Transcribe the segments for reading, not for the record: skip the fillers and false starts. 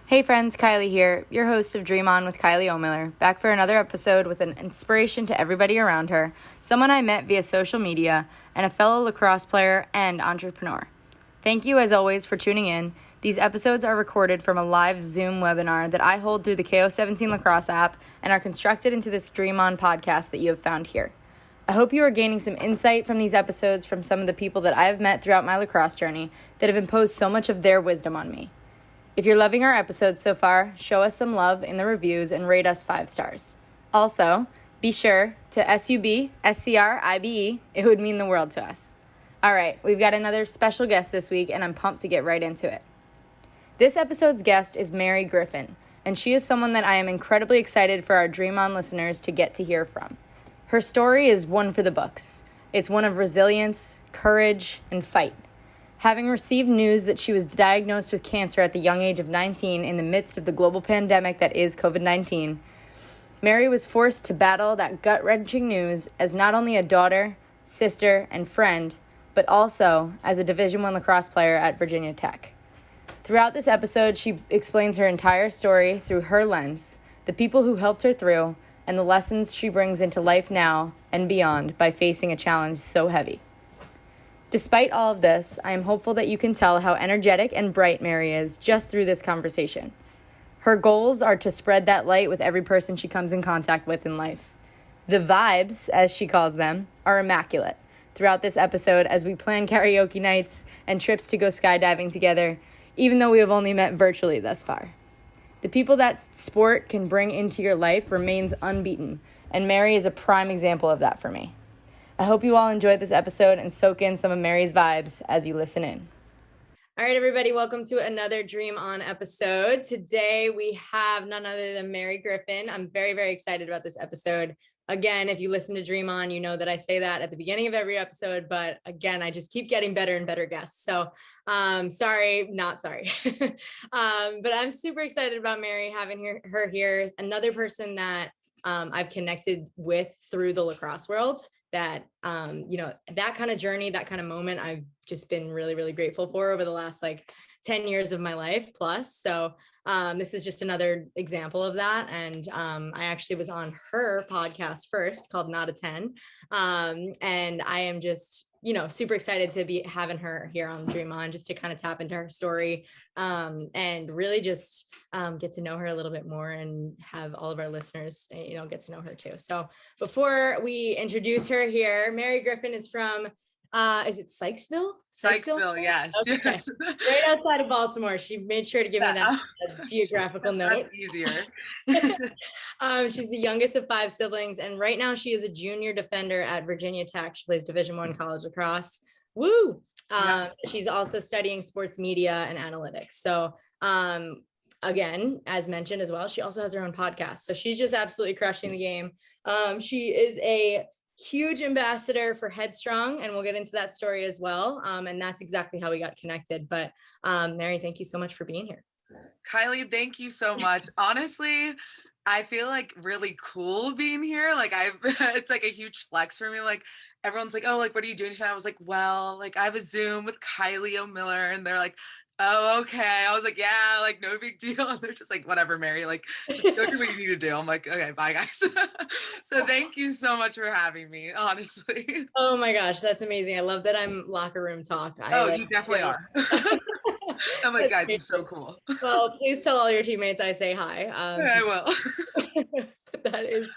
Hey friends, Kylie here, your host of Dream On with Kylie O'Miller, back for another episode with an inspiration to everybody around her, someone I met via social media, and a fellow lacrosse player and entrepreneur. Thank you as always for tuning in. These episodes are recorded from a live Zoom webinar that I hold through the KO17 Lacrosse app and are constructed into this Dream On podcast that you have found here. I hope you are gaining some insight from these episodes from some of the people that I have met throughout my lacrosse journey that have imposed so much of their wisdom on me. If you're loving our episodes so far, show us some love in the reviews and rate us 5 stars. Also, be sure to SUBSCRIBE. It would mean the world to us. All right, we've got another special guest this week, and I'm pumped to get right into it. This episode's guest is Mary Griffin, and she is someone that I am incredibly excited for our Dream On listeners to get to hear from. Her story is one for the books. It's one of resilience, courage, and fight. Having received news that she was diagnosed with cancer at the young age of 19 in the midst of the global pandemic that is COVID-19, Mary was forced to battle that gut-wrenching news as not only a daughter, sister, and friend, but also as a Division I lacrosse player at Virginia Tech. Throughout this episode, she explains her entire story through her lens, the people who helped her through, and the lessons she brings into life now and beyond by facing a challenge so heavy. Despite all of this, I am hopeful that you can tell how energetic and bright Mary is just through this conversation. Her goals are to spread that light with every person she comes in contact with in life. The vibes, as she calls them, are immaculate throughout this episode as we plan karaoke nights and trips to go skydiving together, even though we have only met virtually thus far. The people that sport can bring into your life remains unbeaten, and Mary is a prime example of that for me. I hope you all enjoyed this episode and soak in some of Mary's vibes as you listen in. All right, everybody, welcome to another Dream On episode. Today we have none other than Mary Griffin. I'm very, very excited about this episode. Again, if you listen to Dream On, you know that I say that at the beginning of every episode, but again, I just keep getting better and better guests. So sorry, not sorry. But I'm super excited about Mary, having her here. Another person that I've connected with through the lacrosse world that, that kind of journey, that kind of moment, I've just been really, really grateful for over the last 10 years of my life plus. So this is just another example of that. And I actually was on her podcast first called Not a 10. And I am just, super excited to be having her here on Dream On just to kind of tap into her story and really just get to know her a little bit more and have all of our listeners, get to know her too. So before we introduce her here, Mary Griffin is from is it Sykesville? Sykesville, yes. Okay. Yes. Right outside of Baltimore. She made sure to give me that geographical note. That's easier. She's the youngest of 5 siblings, and right now she is a junior defender at Virginia Tech. She plays Division I college lacrosse. Woo! She's also studying sports media and analytics. So again, as mentioned as well, she also has her own podcast. So she's just absolutely crushing the game. She is a huge ambassador for Headstrong, and we'll get into that story as well. And that's exactly how we got connected. But Mary, thank you so much for being here. Kylie, thank you so much. Honestly, I feel really cool being here. It's a huge flex for me. Everyone's oh, what are you doing tonight? I was well, I have a Zoom with Kylie O'Miller, and they're oh, okay. I was yeah, no big deal. And they're just whatever, Mary, just go do what you need to do. I'm okay, bye guys. So thank you so much for having me, honestly. Oh my gosh, that's amazing. I love that I'm locker room talk. You definitely are. I'm guys, you're so cool. Well, please tell all your teammates I say hi. I will. That is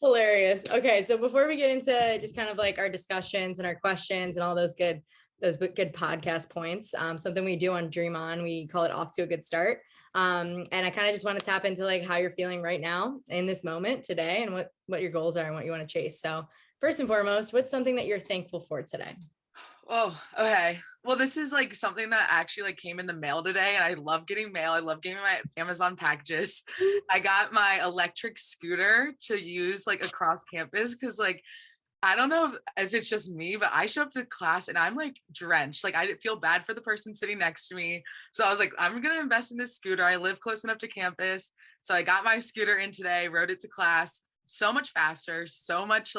hilarious. Okay, so before we get into just kind of our discussions and our questions and all those good podcast points, something we do on Dream On, we call it Off to a Good Start. And I kind of just want to tap into how you're feeling right now in this moment today and what your goals are and what you want to chase. So first and foremost, what's something that you're thankful for today? Oh, okay. Well, this is something that actually came in the mail today, and I love getting mail. I love getting my Amazon packages. I got my electric scooter to use across campus because I don't know if it's just me, but I show up to class and I'm drenched. I feel bad for the person sitting next to me. So I was I'm going to invest in this scooter. I live close enough to campus. So I got my scooter in today, rode it to class. So much faster, so much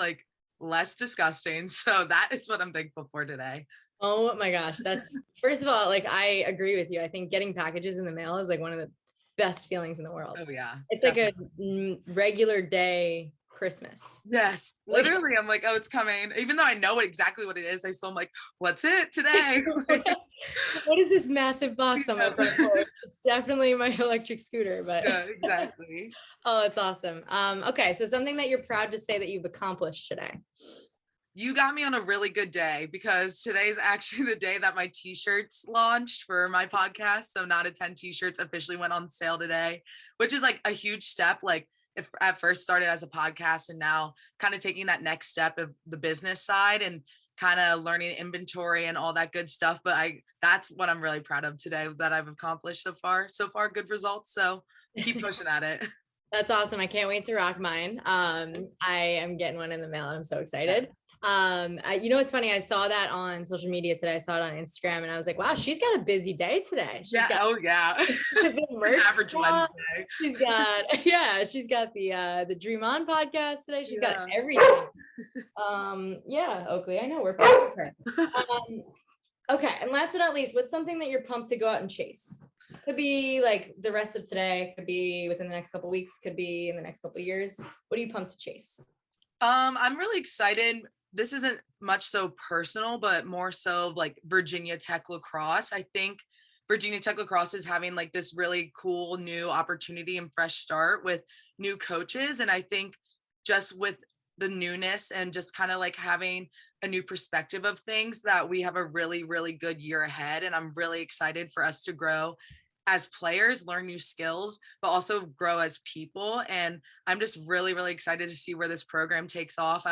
less disgusting. So that is what I'm thankful for today. Oh my gosh. That's first of all, I agree with you. I think getting packages in the mail is one of the best feelings in the world. Oh yeah. It's Definitely. like a regular day Christmas. Yes, Like, literally. I'm like, oh, it's coming. Even though I know exactly what it is, I still am like, what's it today? what is this massive box on my Yeah. front porch? It's definitely my electric scooter, but Yeah, exactly. oh, it's awesome. Okay, so something that you're proud to say that you've accomplished today. You got me on a really good day because today's actually the day that my t-shirts launched for my podcast. So Not a 10 t-shirts officially went on sale today, which is like a huge step. Like it at first started as a podcast and now kind of taking that next step of the business side and kind of learning inventory and all that good stuff. But that's what I'm really proud of today that I've accomplished so far. So far, good results. So keep pushing at it. That's awesome. I can't wait to rock mine. I am getting one in the mail and I'm so excited. It's funny. I saw that on social media today. I saw it on Instagram and I was like, wow, she's got a busy day today. Yeah. Oh yeah. Merch Average Wednesday. She's got the Dream On podcast today. She's got Yeah. everything. Oakley, I know we're proud of her. Okay, and last but not least, what's something that you're pumped to go out and chase? Could be like the rest of today, could be within the next couple of weeks, could be in the next couple of years. What are you pumped to chase? I'm really excited. This isn't much so personal, but more so like Virginia Tech lacrosse. I think Virginia Tech lacrosse is having like this really cool new opportunity and fresh start with new coaches. And I think just with the newness and just kind of like having a new perspective of things that we have a really, really good year ahead. And I'm really excited for us to grow as players, learn new skills, but also grow as people. And I'm just really, really excited to see where this program takes off.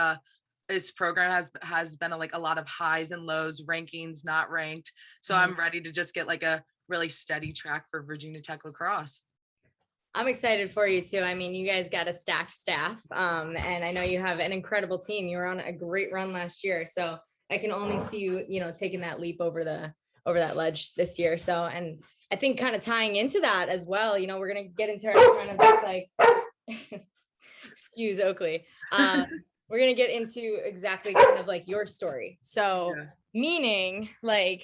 This program has been like a lot of highs and lows, rankings, not ranked. So I'm ready to just get like a really steady track for Virginia Tech lacrosse. I'm excited for you too. I mean, you guys got a stacked staff, and I know you have an incredible team. You were on a great run last year, so I can only see you, taking that leap over that ledge this year. So, and I think kind of tying into that as well, we're gonna get into kind of this like, excuse Oakley. We're gonna get into exactly kind of like your story. So, meaning like,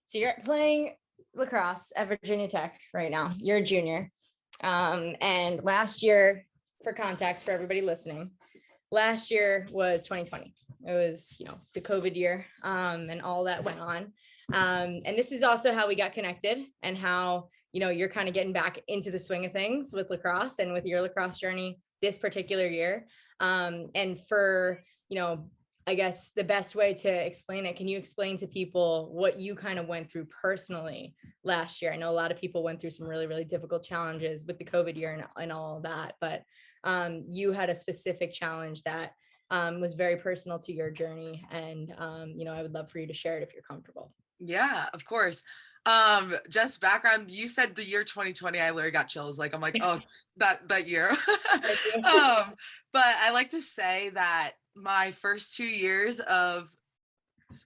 so you're playing lacrosse at Virginia Tech right now. You're a junior. And last year, for context for everybody listening, last year was 2020. It was, the COVID year, and all that went on. And this is also how we got connected and how, you're kind of getting back into the swing of things with lacrosse and with your lacrosse journey this particular year. And for, I guess the best way to explain it, can you explain to people what you kind of went through personally last year? I know a lot of people went through some really, really difficult challenges with the COVID year and all of that, but you had a specific challenge that was very personal to your journey. And, I would love for you to share it if you're comfortable. Yeah, of course. Just background, you said the year 2020, I literally got chills. Like, I'm like, oh, that year. But I like to say that my first 2 years of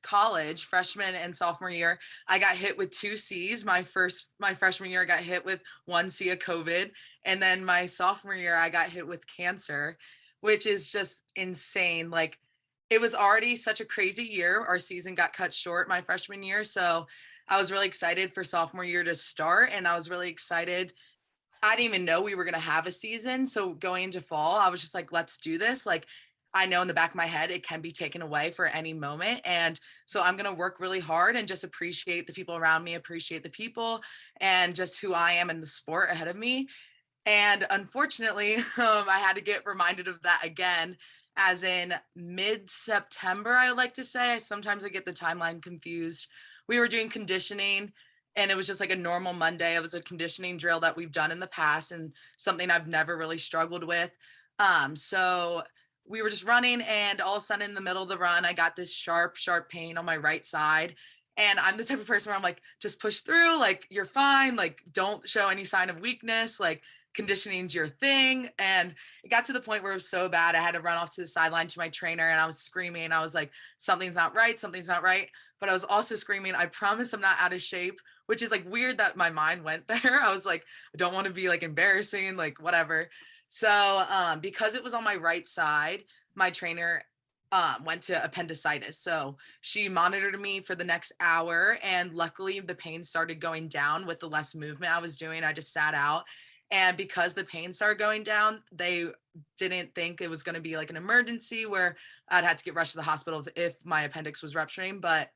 college, freshman and sophomore year, I got hit with 2 C's. My freshman year, I got hit with 1 C of COVID. And then my sophomore year, I got hit with cancer, which is just insane. Like, it was already such a crazy year. Our season got cut short my freshman year. So I was really excited for sophomore year to start. And I was really excited. I didn't even know we were going to have a season. So going into fall, I was just like, let's do this. Like, I know in the back of my head, it can be taken away for any moment. And so I'm going to work really hard and just appreciate the people around me, appreciate the people and just who I am in the sport ahead of me. And unfortunately, I had to get reminded of that again, as in mid-September, I like to say. Sometimes I get the timeline confused. We were doing conditioning and it was just like a normal Monday. It was a conditioning drill that we've done in the past and something I've never really struggled with. So we were just running and all of a sudden in the middle of the run, I got this sharp pain on my right side. And I'm the type of person where I'm like, just push through, like, you're fine. Like, don't show any sign of weakness. Like, conditioning's your thing. And it got to the point where it was so bad, I had to run off to the sideline to my trainer and I was screaming. I was like, something's not right. Something's not right. But I was also screaming, I promise I'm not out of shape, which is like weird that my mind went there. I was like, I don't want to be like embarrassing, like whatever. So because it was on my right side, my trainer went to appendicitis. So she monitored me for the next hour, and luckily the pain started going down with the less movement I was doing. I just sat out. And because the pain started going down, they didn't think it was going to be like an emergency where I'd had to get rushed to the hospital if my appendix was rupturing. But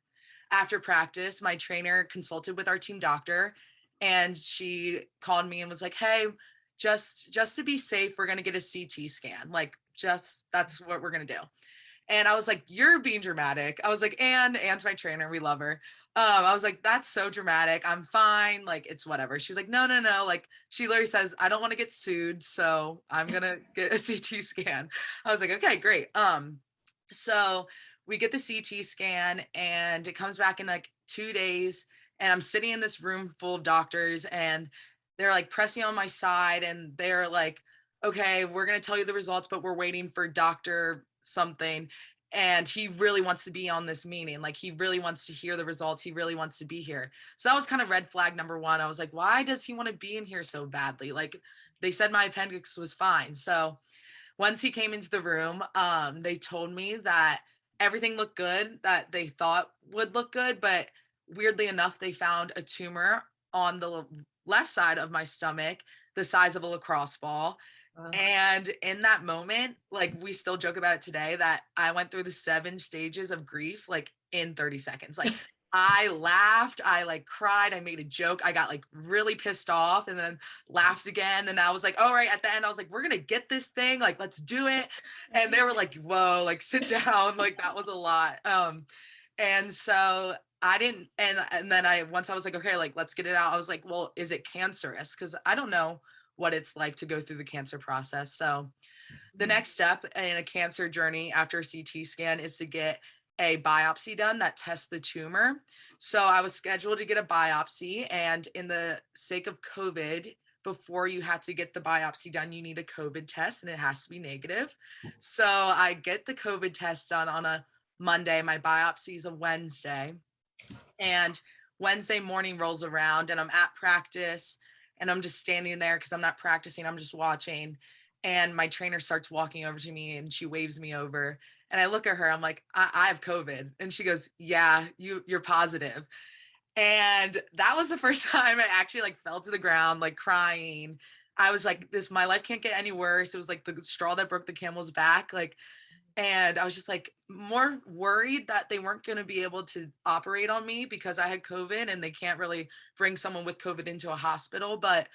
after practice, my trainer consulted with our team doctor, and she called me and was like, "Hey, just to be safe, we're going to get a CT scan. Like, just that's what we're going to do." And I was like, "You're being dramatic." I was like, Anne's my trainer. We love her. I was like, "That's so dramatic. I'm fine. Like, it's whatever." She was like, "No, no, no." Like, she literally says, "I don't want to get sued, so I'm going to get a CT scan." I was like, "Okay, great." So we get the CT scan, and it comes back in like 2 days. And I'm sitting in this room full of doctors, and they're like pressing on my side, and they're like, "Okay, we're going to tell you the results, but we're waiting for Dr. something." And he really wants to be on this meeting. Like, he really wants to hear the results. He really wants to be here. So that was kind of red flag number one. I was like, why does he want to be in here so badly? Like, they said my appendix was fine. So once he came into the room, they told me that everything looked good, that they thought would look good, but weirdly enough, they found a tumor on the left side of my stomach, the size of a lacrosse ball. And in that moment, like, we still joke about it today, that I went through the 7 stages of grief, like, in 30 seconds. Like, I laughed, I like cried, I made a joke, I got like really pissed off, and then laughed again. And I was like, all right, at the end, I was like, we're gonna get this thing, like, let's do it. And they were like, whoa, like, sit down, like, that was a lot. And so I didn't, and then once I was like, okay, like, let's get it out, I was like, well, is it cancerous? Because I don't know what it's like to go through the cancer process. So the next step in a cancer journey after a CT scan is to get a biopsy done that tests the tumor. So I was scheduled to get a biopsy, and in the sake of COVID, before you had to get the biopsy done, you need a COVID test, and it has to be negative. So I get the COVID test done on a Monday. My biopsy is a Wednesday. And Wednesday morning rolls around, and I'm at practice, and I'm just standing there because I'm not practicing, I'm just watching. And my trainer starts walking over to me, and she waves me over. And I look at her, I'm like, I have COVID. And she goes, "Yeah, you're positive." And that was the first time I actually like fell to the ground, like crying. I was like, my life can't get any worse. It was like the straw that broke the camel's back. Like, and I was just like more worried that they weren't going to be able to operate on me because I had COVID, and they can't really bring someone with COVID into a hospital. But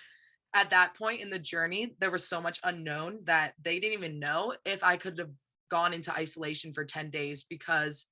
at that point in the journey, there was so much unknown that they didn't even know if I could have gone into isolation for 10 days, because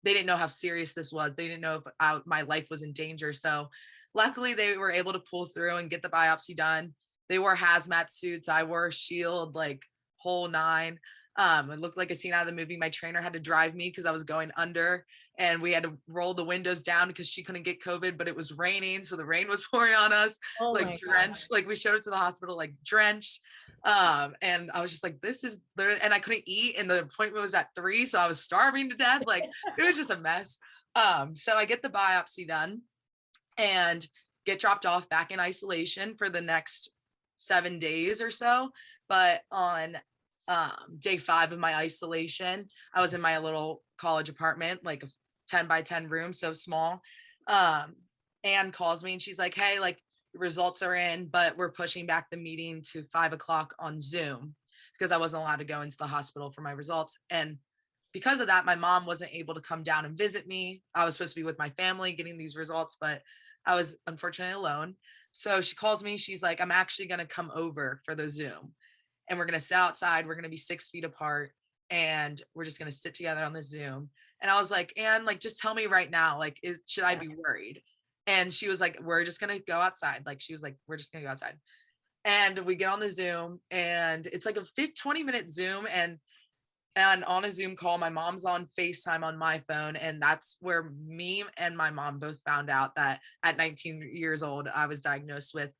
they didn't know how serious this was. They didn't know if my life was in danger. So luckily they were able to pull through and get the biopsy done. They wore hazmat suits. I wore a shield, like, whole nine. It looked like a scene out of the movie. My trainer had to drive me because I was going under, and we had to roll the windows down because she couldn't get COVID, but it was raining. So the rain was pouring on us, like drenched. Like, we showed up to the hospital, like, drenched. And I was just like, this is literally, and I couldn't eat. And the appointment was at 3. So I was starving to death. Like, it was just a mess. So I get the biopsy done and get dropped off back in isolation for the next 7 days or so. But on day 5 of my isolation, I was in my little college apartment, like a 10 by 10 room, so small. Anne calls me, and she's like, "Hey, like, the results are in, but we're pushing back the meeting to 5 o'clock on Zoom," because I wasn't allowed to go into the hospital for my results. And because of that, my mom wasn't able to come down and visit me. I was supposed to be with my family getting these results, but I was unfortunately alone. So she calls me. She's like, "I'm actually going to come over for the Zoom, and we're going to sit outside. We're going to be 6 feet apart, and we're just going to sit together on the Zoom." And I was like, "Anne, like, just tell me right now, like, should I be worried?" And she was like, "We're just going to go outside." Like, she was like, "We're just going to go outside." And we get on the Zoom, and it's like a 20-minute Zoom. And on a Zoom call, my mom's on FaceTime on my phone. And that's where me and my mom both found out that at 19 years old, I was diagnosed with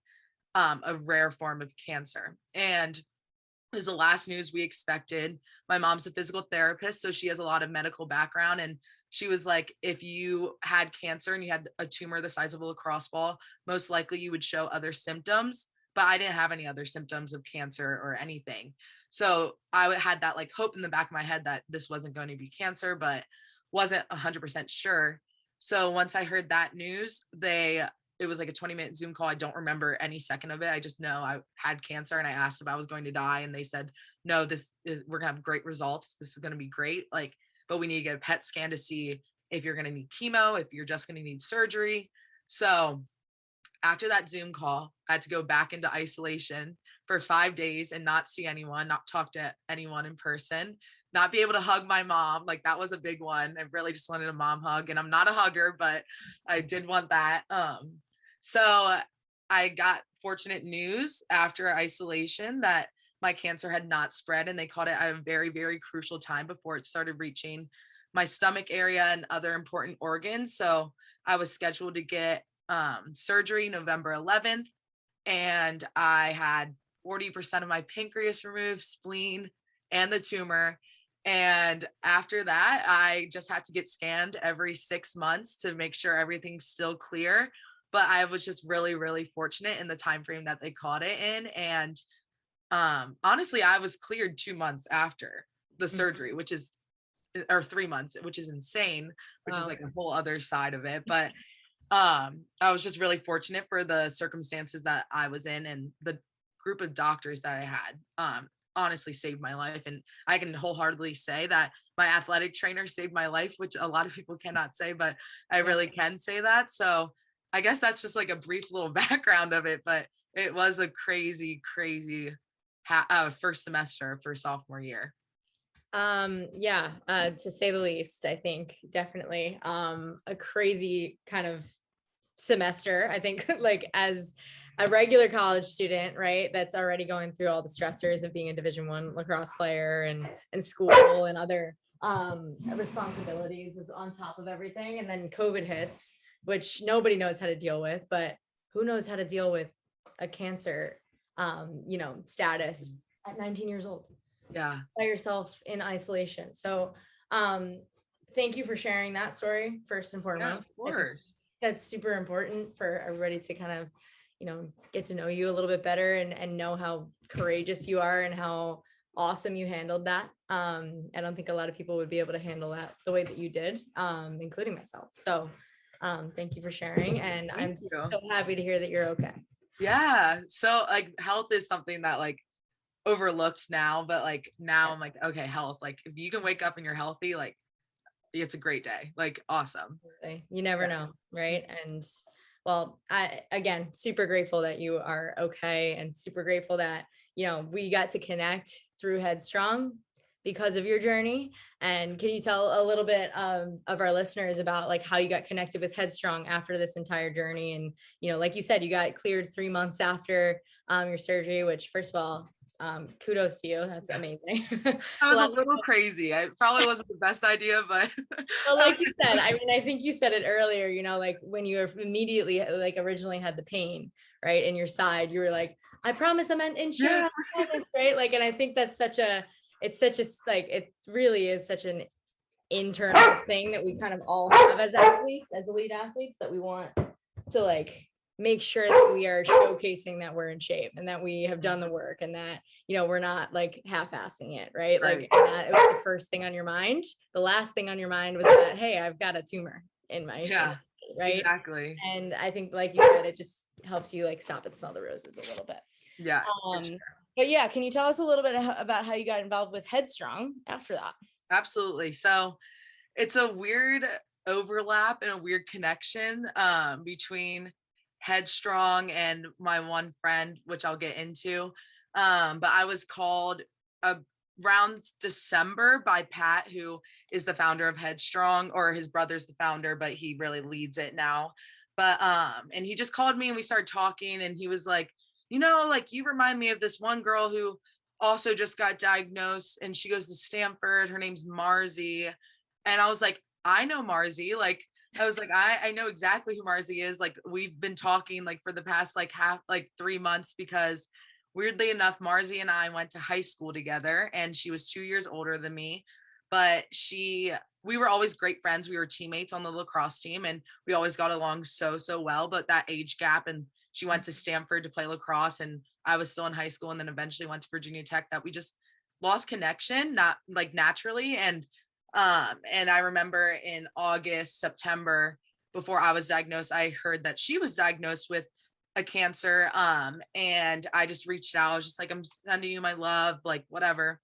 a rare form of cancer. And it was the last news we expected. My mom's a physical therapist, so she has a lot of medical background. And she was like, if you had cancer and you had a tumor the size of a lacrosse ball, most likely you would show other symptoms, but I didn't have any other symptoms of cancer or anything. So I had that like hope in the back of my head that this wasn't going to be cancer, but wasn't 100% sure. So once I heard that news, it was like a 20-minute Zoom call. I don't remember any second of it. I just know I had cancer, and I asked if I was going to die, and they said, no, we're gonna have great results. This is gonna be great. Like, but we need to get a PET scan to see if you're gonna need chemo, if you're just gonna need surgery. So after that Zoom call, I had to go back into isolation for 5 days and not see anyone, not talk to anyone in person, not be able to hug my mom. Like, that was a big one. I really just wanted a mom hug, and I'm not a hugger, but I did want that. So I got fortunate news after isolation that my cancer had not spread, and they caught it at a very, very crucial time before it started reaching my stomach area and other important organs. So I was scheduled to get surgery November 11th, and I had 40% of my pancreas removed, spleen, and the tumor. And after that, I just had to get scanned every 6 months to make sure everything's still clear. But I was just really, really fortunate in the time frame that they caught it in. And honestly, I was cleared 2 months after the surgery, which is, or 3 months, which is insane, which is like a whole other side of it. But I was just really fortunate for the circumstances that I was in, and the group of doctors that I had honestly saved my life. And I can wholeheartedly say that my athletic trainer saved my life, which a lot of people cannot say, but I really can say that. So I guess that's just like a brief little background of it, but it was a crazy, crazy first semester for sophomore year. To say the least. I think definitely a crazy kind of semester. I think like as a regular college student, right, that's already going through all the stressors of being a Division I lacrosse player and school and other responsibilities is on top of everything. And then COVID hits, which nobody knows how to deal with, but who knows how to deal with a cancer status at 19 years old. Yeah. By yourself in isolation. So thank you for sharing that story first and foremost. Yeah, of course. That's super important for everybody to kind of, get to know you a little bit better and know how courageous you are and how awesome you handled that. I don't think a lot of people would be able to handle that the way that you did, including myself. So thank you for sharing. And I'm so happy to hear that you're okay. Yeah. So like health is something that like overlooked now, but like now I'm like, okay, health, like if you can wake up and you're healthy, like it's a great day, like awesome. You never know, right? And well, I again super grateful that you are okay, and super grateful that we got to connect through Headstrong because of your journey. And can you tell a little bit of our listeners about like how you got connected with Headstrong after this entire journey? And like you said, you got cleared 3 months after your surgery, which first of all, kudos to you. That's amazing. That was a little crazy. I probably wasn't the best idea, but well, like you said, I mean, I think you said it earlier, like when you immediately like originally had the pain, right, in your side, you were like, I promise I'm in shape, right? Like, and I think that's it really is such an internal thing that we kind of all have as athletes, as elite athletes, that we want to like make sure that we are showcasing that we're in shape and that we have done the work and that, we're not like half-assing it, right? Like that it was the first thing on your mind. The last thing on your mind was that, hey, I've got a tumor in my head, right? Exactly. And I think, like you said, it just helps you like stop and smell the roses a little bit. Yeah. But yeah, can you tell us a little bit about how you got involved with Headstrong after that? Absolutely. So it's a weird overlap and a weird connection between Headstrong and my one friend, which I'll get into. But I was called around December by Pat, who is the founder of Headstrong, or his brother's the founder, but he really leads it now. But and he just called me and we started talking, and he was like, like you remind me of this one girl who also just got diagnosed, and she goes to Stanford. Her name's Marzi. And I was like, I know Marzi. Like, I was like, I know exactly who Marzi is. Like, we've been talking like for the past 3 months, because weirdly enough, Marzi and I went to high school together, and she was 2 years older than me, but we were always great friends. We were teammates on the lacrosse team, and we always got along so well. But that age gap and she went to Stanford to play lacrosse, and I was still in high school, and then eventually went to Virginia Tech, that we just lost connection, not like naturally. And I remember in August, September, before I was diagnosed, I heard that she was diagnosed with a cancer. And I just reached out. I was just like, I'm sending you my love, like whatever.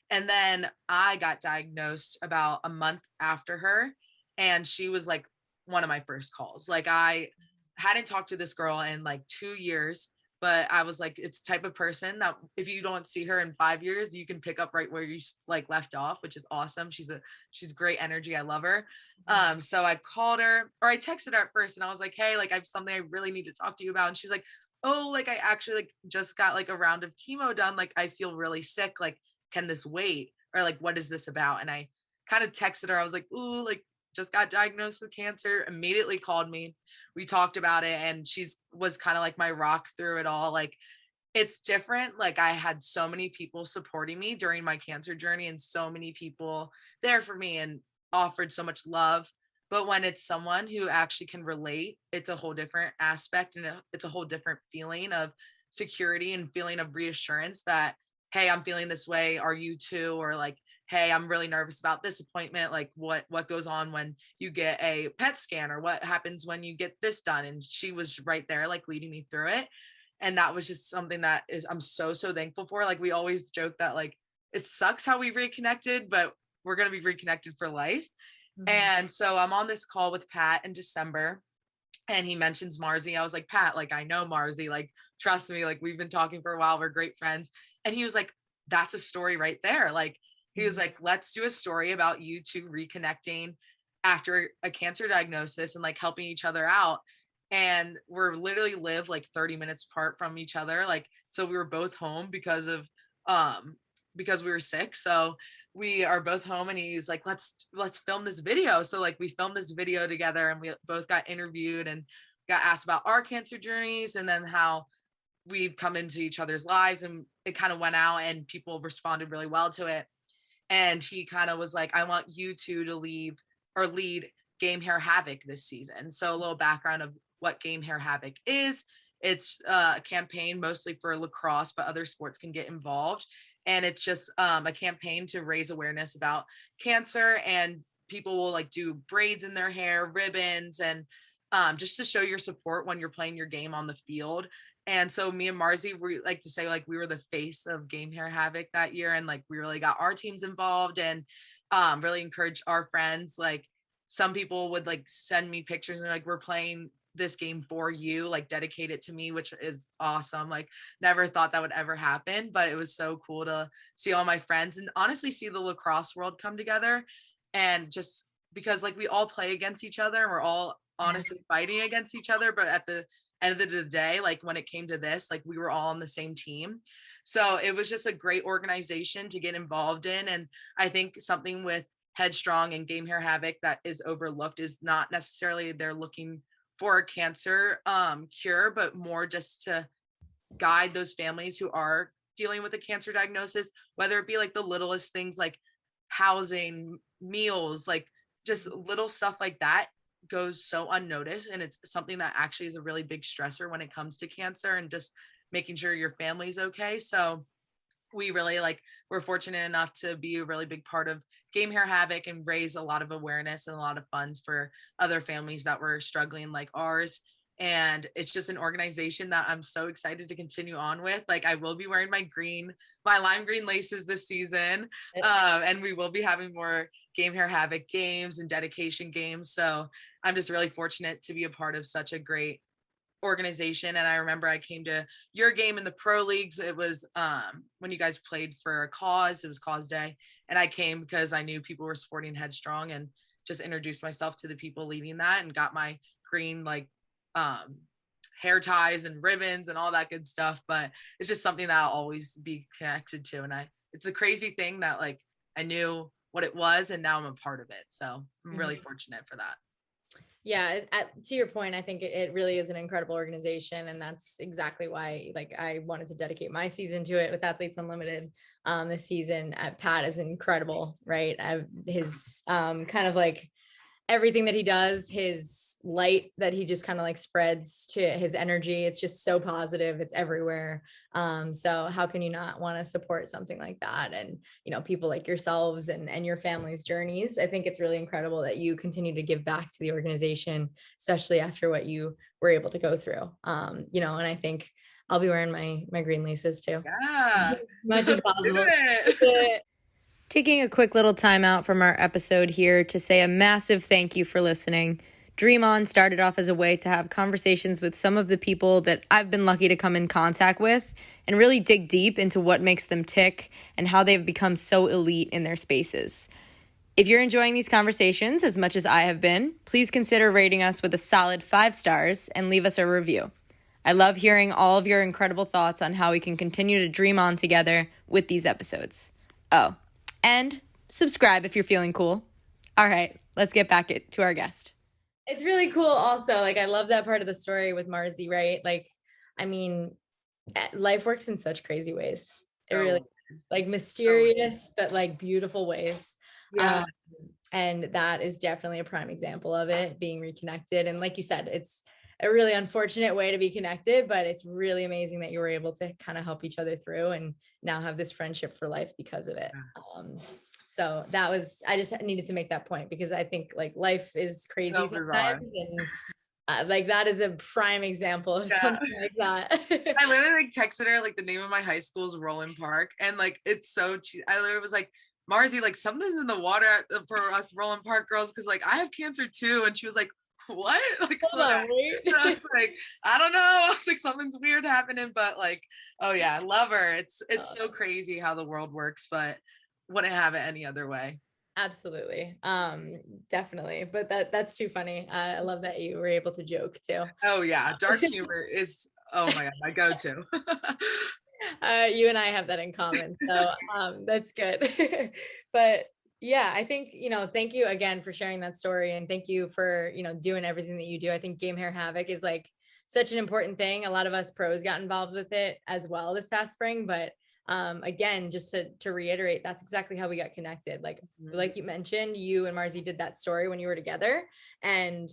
And then I got diagnosed about a month after her. And she was like one of my first calls. Like, I hadn't talked to this girl in like 2 years, but I was like, it's the type of person that if you don't see her in 5 years, you can pick up right where you like left off, which is awesome. She's great energy. I love her. So I called her, or I texted her at first, and I was like, hey, like I have something I really need to talk to you about. And she's like, oh, like I actually like just got like a round of chemo done. Like I feel really sick. Like, can this wait? Or like, what is this about? And I kind of texted her. I was like, ooh, like just got diagnosed with cancer, immediately called me. We talked about it, and was kind of like my rock through it all. Like, it's different. Like, I had so many people supporting me during my cancer journey, and so many people there for me and offered so much love. But when it's someone who actually can relate, it's a whole different aspect, and it's a whole different feeling of security and feeling of reassurance that, hey, I'm feeling this way. Are you too? Or like, hey, I'm really nervous about this appointment. Like, what goes on when you get a PET scan, or what happens when you get this done? And she was right there, like leading me through it. And that was just something that I'm so thankful for. Like, we always joke that like, it sucks how we reconnected, but we're going to be reconnected for life. Mm-hmm. And so I'm on this call with Pat in December, and he mentions Marzi. I was like, Pat, like, I know Marzi, like, trust me, like, we've been talking for a while. We're great friends. And he was like, that's a story right there. Like, he was like, let's do a story about you two reconnecting after a cancer diagnosis and like helping each other out. And we're literally live like 30 minutes apart from each other. Like, so we were both home because we were sick. So we are both home, and he's like, let's film this video. So like, we filmed this video together, and we both got interviewed and got asked about our cancer journeys, and then how we've come into each other's lives. And it kind of went out, and people responded really well to it. And he kind of was like, I want you two to lead Game Hair Havoc this season. So a little background of what Game Hair Havoc is. It's a campaign mostly for lacrosse, but other sports can get involved. And it's just a campaign to raise awareness about cancer, and people will like do braids in their hair, ribbons, and just to show your support when you're playing your game on the field. And so me and Marzi, we like to say like we were the face of Game Hair Havoc that year, and like we really got our teams involved, and really encouraged our friends. Like, some people would like send me pictures and like, we're playing this game for you, like dedicate it to me, which is awesome. Like, never thought that would ever happen, but it was so cool to see all my friends and honestly see the lacrosse world come together. And just because like we all play against each other, and we're all honestly fighting against each other, but at the end of the day, like when it came to this, like we were all on the same team. So it was just a great organization to get involved in. And I think something with Headstrong and Game Hair Havoc that is overlooked is not necessarily they're looking for a cancer cure, but more just to guide those families who are dealing with a cancer diagnosis, whether it be like the littlest things like housing, meals, like just little stuff like that goes so unnoticed. And it's something that actually is a really big stressor when it comes to cancer, and just making sure your family's okay. So we really we're fortunate enough to be a really big part of Game Hair Havoc and raise a lot of awareness and a lot of funds for other families that were struggling like ours. And it's just an organization that I'm so excited to continue on with. Like, I will be wearing my lime green laces this season. And we will be having more Game Hair Havoc games and dedication games. So I'm just really fortunate to be a part of such a great organization. And I remember I came to your game in the pro leagues. It was when you guys played for a cause. It was Cause Day, and I came because I knew people were supporting Headstrong, and just introduced myself to the people leading that, and got my green hair ties and ribbons and all that good stuff. But it's just something that I'll always be connected to. And it's a crazy thing that like I knew what it was, and now I'm a part of it. So I'm really fortunate for that. Yeah, to your point, I think it really is an incredible organization, and that's exactly why like I wanted to dedicate my season to it with Athletes Unlimited this season. Pat is incredible, right? His kind of like everything that he does, his light that he just kind of like spreads to his energy, it's just so positive. It's everywhere. So how can you not want to support something like that? And, people like yourselves and your family's journeys. I think it's really incredible that you continue to give back to the organization, especially after what you were able to go through. And I think I'll be wearing my green laces too. Yeah. Much as possible. Taking a quick little time out from our episode here to say a massive thank you for listening. Dream On started off as a way to have conversations with some of the people that I've been lucky to come in contact with and really dig deep into what makes them tick and how they've become so elite in their spaces. If you're enjoying these conversations as much as I have been, please consider rating us with a solid 5 stars and leave us a review. I love hearing all of your incredible thoughts on how we can continue to dream on together with these episodes. Oh, and subscribe if you're feeling cool. All right, let's get back to our guest. It's really cool also. Like, I love that part of the story with Marzi, right? Like, I mean, life works in such crazy ways. It really is. Like mysterious, but like beautiful ways. Yeah. And that is definitely a prime example of it, being reconnected. And like you said, it's a really unfortunate way to be connected, but it's really amazing that you were able to kind of help each other through and now have this friendship for life because of it. So I just needed to make that point because I think like life is crazy sometimes, and like that is a prime example of something like that. I literally like texted her like the name of my high school's Roland Park, and like it's so cheap. I literally was like, Marzi, like something's in the water for us Roland Park girls because like I have cancer too, and she was like, what? Like, Hold on, wait. I was like, I don't know. I was like, something's weird happening, but like, oh yeah, I love her. It's so crazy how the world works, but wouldn't have it any other way. Absolutely. Definitely. But that's too funny. I love that you were able to joke too. Oh yeah. Dark humor is, oh my God, my go-to. You and I have that in common. So that's good. But yeah, I think, thank you again for sharing that story. And thank you for, doing everything that you do. I think Game Hair Havoc is like such an important thing. A lot of us pros got involved with it as well this past spring, but again, just to reiterate, that's exactly how we got connected. Like you mentioned, you and Marzi did that story when you were together. And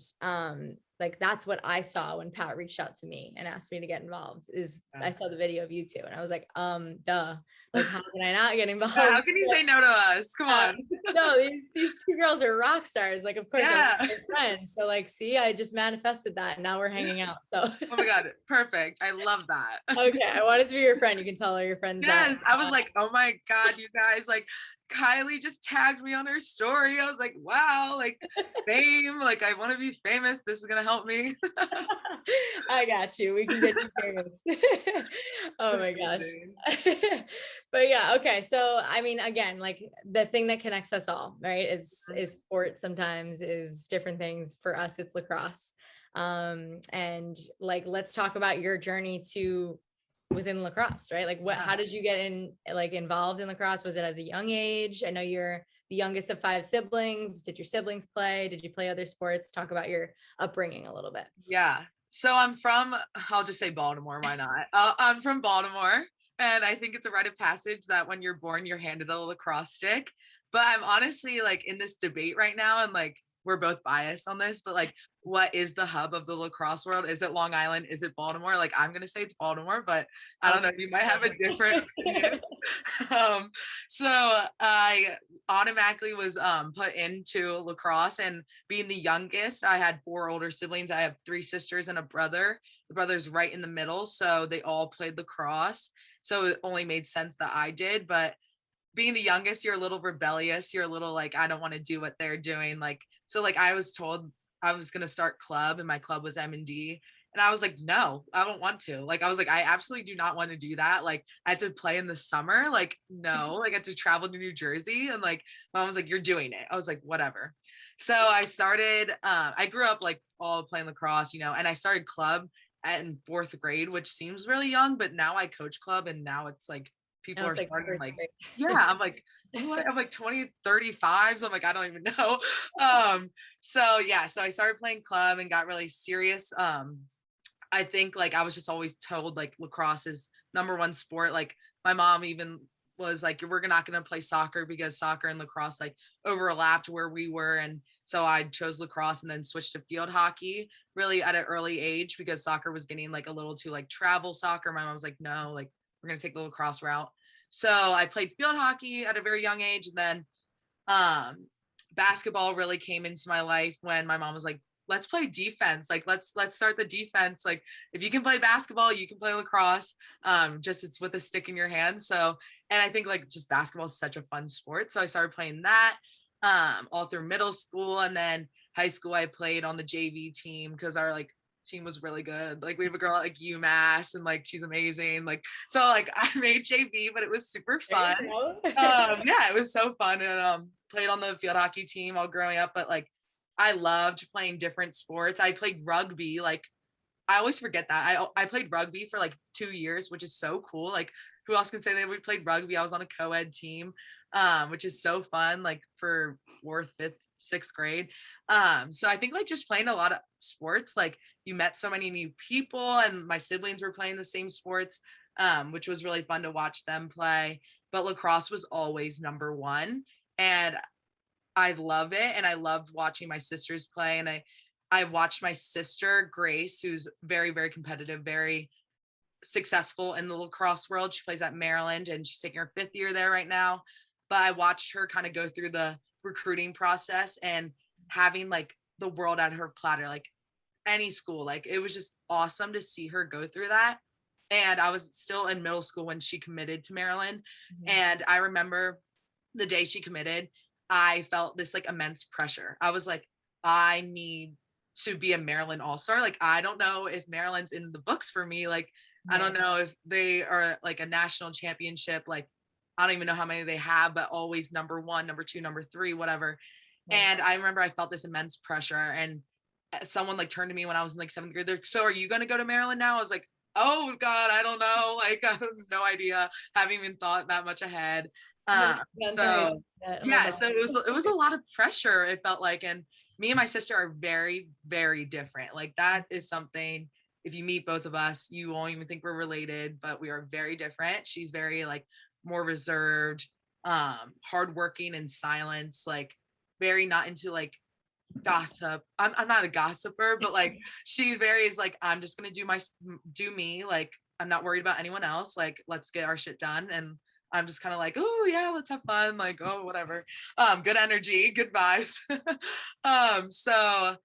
like, that's what I saw when Pat reached out to me and asked me to get involved I saw the video of you two and I was like, duh, like, how can I not get involved? How can you say no to us? Come on. No, these two girls are rock stars. Like, of course, I'm friends. So like, see, I just manifested that and now we're hanging out. So oh my God, perfect. I love that. Okay, I wanted to be your friend. You can tell all your friends yes, that. I was like, oh my God, you guys, like Kylie just tagged me on her story. I was like, wow, like fame, like I want to be famous. This is gonna help me. I got you. We can get you famous. Oh my gosh. But yeah, okay. So I mean, again, like the thing that connects us all, right, is sport sometimes, is different things. For us, it's lacrosse. And like, let's talk about your journey to within lacrosse, right? Like how did you get involved in lacrosse? Was it as a young age? I know you're the youngest of 5 siblings. Did your siblings play? Did you play other sports? Talk about your upbringing a little bit. Yeah. So I'll just say Baltimore. Why not? I'm from Baltimore. And I think it's a rite of passage that when you're born, you're handed a lacrosse stick. But I'm honestly like in this debate right now, and like, we're both biased on this, but like, what is the hub of the lacrosse world? Is it Long Island? Is it Baltimore? Like, I'm going to say it's Baltimore, but I don't know. You might have a different opinion. So I automatically was put into lacrosse, and being the youngest, I had 4 older siblings. I have 3 sisters and a brother. The brother's right in the middle. So they all played lacrosse. So it only made sense that I did, but being the youngest, you're a little rebellious. You're a little like, I don't want to do what they're doing. Like, so like I was told I was going to start club, and my club was M&D. And I was like, no, I don't want to. Like, I was like, I absolutely do not want to do that. Like, I had to play in the summer. Like, no, like I had to travel to New Jersey. And like, mom was like, you're doing it. I was like, whatever. So I started, I grew up like all playing lacrosse, and I started club in 4th grade, which seems really young, but now I coach club, and now it's like, people are starting like, yeah, I'm like, what? I'm like 20, 35. So I'm like, I don't even know. So yeah, so I started playing club and got really serious. I think like I was just always told like lacrosse is #1 sport. Like my mom even was like, we're not going to play soccer because soccer and lacrosse like overlapped where we were. And so I chose lacrosse and then switched to field hockey really at an early age because soccer was getting like a little too like travel soccer. My mom was like, no, like we're going to take the lacrosse route. So I played field hockey at a very young age. And then basketball really came into my life when my mom was like, let's play defense. Like, let's start the defense. Like, if you can play basketball, you can play lacrosse. Just it's with a stick in your hand. So, and I think like just basketball is such a fun sport. So I started playing that all through middle school, and then high school I played on the JV team because our like team was really good. Like we have a girl at like UMass and like she's amazing. Like so like I made JV, but it was super fun. Yeah, it was so fun, and played on the field hockey team all growing up, but like I loved playing different sports. I played rugby. Like I always forget that. I played rugby for like 2 years, which is so cool. Like who else can say that we played rugby? I was on a co-ed team, which is so fun, like for 4th, 5th, 6th grade. So I think like just playing a lot of sports, like you met so many new people, and my siblings were playing the same sports, which was really fun to watch them play. But lacrosse was always number one. And I love it. And I loved watching my sisters play. And I watched my sister, Grace, who's very, very competitive, very successful in the lacrosse world. She plays at Maryland and she's taking her 5th year there right now. But I watched her kind of go through the recruiting process and having like the world at her platter, like any school. Like it was just awesome to see her go through that. And I was still in middle school when she committed to Maryland. And I remember the day she committed, I felt this like immense pressure. I was like, I need to be a Maryland All-Star. Like, I don't know if Maryland's in the books for me. Like, I don't know if they are like a national championship. Like, I don't even know how many they have, but always number 1, number 2, number 3, whatever. And I remember I felt this immense pressure, and someone like turned to me when I was in like 7th grade. They're like, so are you going to go to Maryland now? I was like, oh God, I don't know. Like, I have no idea. Haven't even thought that much ahead. So it was a lot of pressure, it felt like. And me and my sister are very, very different. Like that is something, if you meet both of us, you won't even think we're related, but we are very different. She's very like more reserved, hardworking and silence, like very not into like gossip. I'm not a gossiper, but like she very is like, I'm just gonna do me. Like I'm not worried about anyone else. Like let's get our shit done. And I'm just kind of like, oh yeah, let's have fun. Like, oh, whatever. Good energy, good vibes. So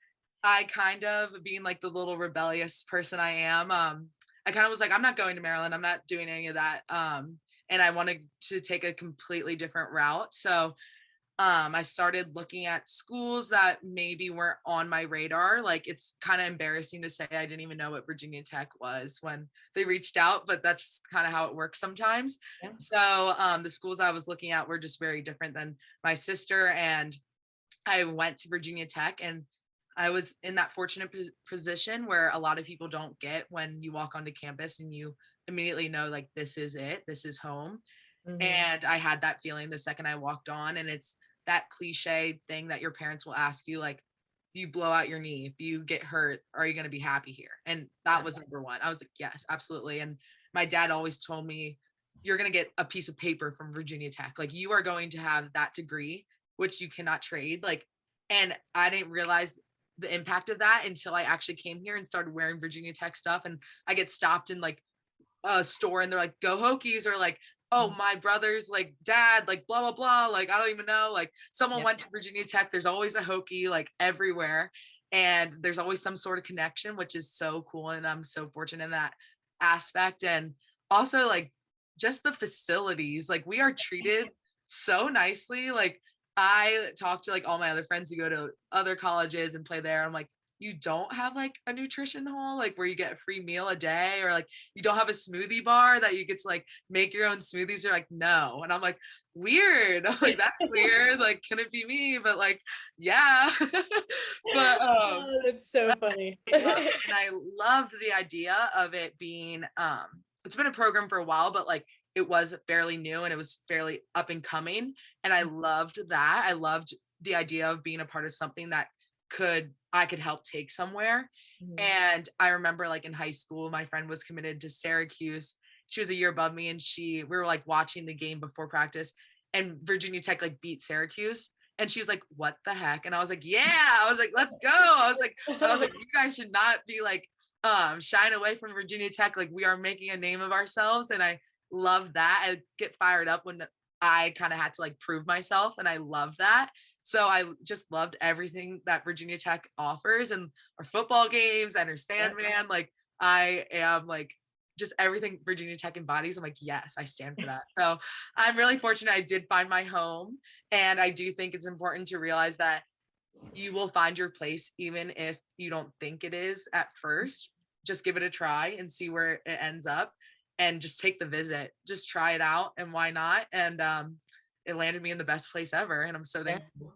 I kind of, being like the little rebellious person I am, I kind of was like, I'm not going to Maryland. I'm not doing any of that. And I wanted to take a completely different route. So I started looking at schools that maybe weren't on my radar. Like it's kind of embarrassing to say I didn't even know what Virginia Tech was when they reached out, but that's kind of how it works sometimes. Yeah. So the schools I was looking at were just very different than my sister, and I went to Virginia Tech, and I was in that fortunate position where a lot of people don't get when you walk onto campus and you immediately know like this is it, this is home. And I had that feeling the second I walked on. And it's that cliche thing that your parents will ask you, like, if you blow out your knee, if you get hurt, are you going to be happy here? And that was number one. I was like, yes, absolutely. And my dad always told me, you're going to get a piece of paper from Virginia Tech. Like you are going to have that degree, which you cannot trade. Like, and I didn't realize the impact of that until I actually came here and started wearing Virginia Tech stuff. And I get stopped in like a store and they're like, go Hokies, or like, oh, my brother's like dad, like blah, blah, blah. Like, I don't even know. Like someone went to Virginia Tech. There's always a Hokie like everywhere. And there's always some sort of connection, which is so cool. And I'm so fortunate in that aspect. And also like just the facilities, like we are treated so nicely. Like I talk to like all my other friends who go to other colleges and play there. I'm like, you don't have like a nutrition hall, like where you get a free meal a day, or like you don't have a smoothie bar that you get to like make your own smoothies. They're like, no. And I'm like, weird. I'm like, that's weird. Like, can it be me? But like, yeah. But oh, that's so funny. And I loved the idea of it being it's been a program for a while, but like it was fairly new and it was fairly up and coming. And I loved that. I loved the idea of being a part of something that I could help take somewhere. And I remember like in high school, my friend was committed to Syracuse, she was a year above me, and we were like watching the game before practice, and Virginia Tech like beat Syracuse. And she was like, what the heck? And I was like, yeah, I was like, let's go. I was like, you guys should not be like shying away from Virginia Tech. Like, we are making a name of ourselves. And I love that. I get fired up when I kind of had to like prove myself. And I love that. So I just loved everything that Virginia Tech offers, and our football games and our Sandman. Like, I am like, just everything Virginia Tech embodies. I'm like, yes, I stand for that. So I'm really fortunate I did find my home. And I do think it's important to realize that you will find your place, even if you don't think it is at first. Just give it a try and see where it ends up, and just take the visit. Just try it out, and why not? And it landed me in the best place ever. And I'm so thankful.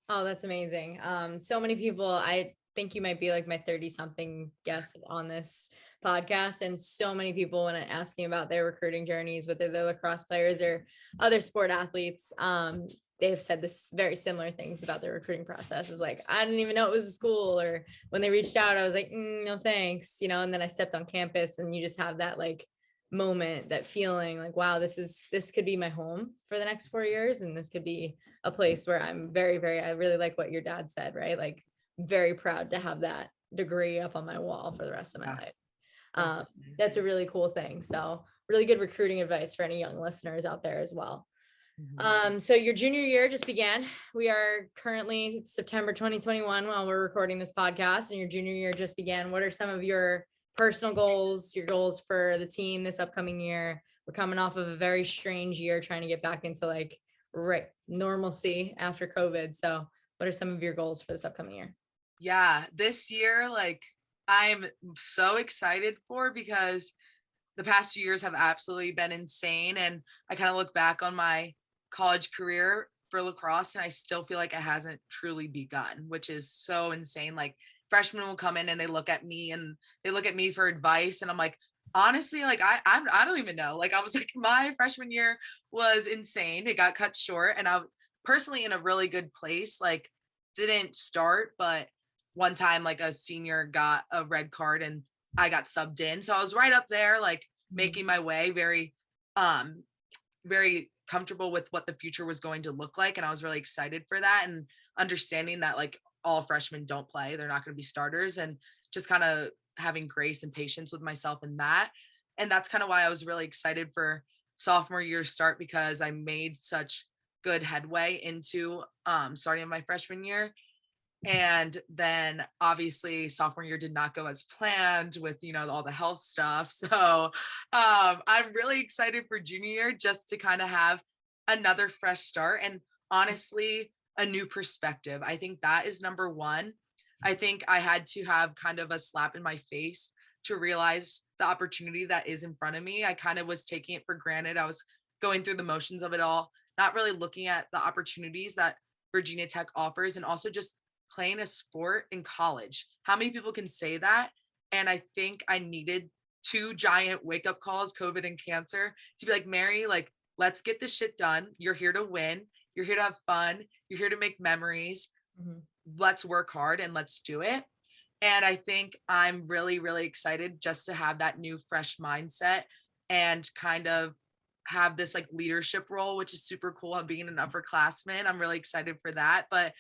Oh, that's amazing. So many people, I think you might be like my 30 something guest on this podcast. And so many people, when I ask me about their recruiting journeys, whether they're lacrosse players or other sport athletes, they have said this very similar things about their recruiting process. Is like, I didn't even know it was a school, or when they reached out, I was like, no, thanks. And then I stepped on campus, and you just have that like moment, that feeling like, wow, this could be my home for the next 4 years. And this could be a place where I'm very, very, I really like what your dad said, right? Like, very proud to have that degree up on my wall for the rest of my life. That's a really cool thing. So really good recruiting advice for any young listeners out there as well. So your junior year just began. We are currently September 2021 while we're recording this podcast, and your junior year just began. What are some of your personal goals, your goals for the team this upcoming year? We're coming off of a very strange year, trying to get back into like normalcy after COVID. So what are some of your goals for this upcoming year? Yeah, this year, like, I'm so excited for, because the past 2 years have absolutely been insane. And I kind of look back on my college career for lacrosse, and I still feel like it hasn't truly begun, which is so insane. Like, freshmen will come in and they look at me for advice. And I'm like, honestly, like, I don't even know. Like, I was like, my freshman year was insane. It got cut short, and I was personally in a really good place. Like, didn't start, but one time like a senior got a red card and I got subbed in. So I was right up there, like making my way, very comfortable with what the future was going to look like. And I was really excited for that, and understanding that like all freshmen don't play, they're not going to be starters, and just kind of having grace and patience with myself in that. And that's kind of why I was really excited for sophomore year to start, because I made such good headway into starting my freshman year. And then obviously sophomore year did not go as planned with, all the health stuff. So I'm really excited for junior year, just to kind of have another fresh start, and honestly, a new perspective. I think that is number one. I think I had to have kind of a slap in my face to realize the opportunity that is in front of me. I kind of was taking it for granted. I was going through the motions of it all, not really looking at the opportunities that Virginia Tech offers, and also just playing a sport in college. How many people can say that? And I think I needed 2 giant wake-up calls, COVID and cancer, to be like, Mary, like, let's get this shit done. You're here to win. You're here to have fun. You're here to make memories. Let's work hard and let's do it. And I think I'm really, really excited just to have that new, fresh mindset, and kind of have this like leadership role, which is super cool. Being an upperclassman, I'm really excited for that. But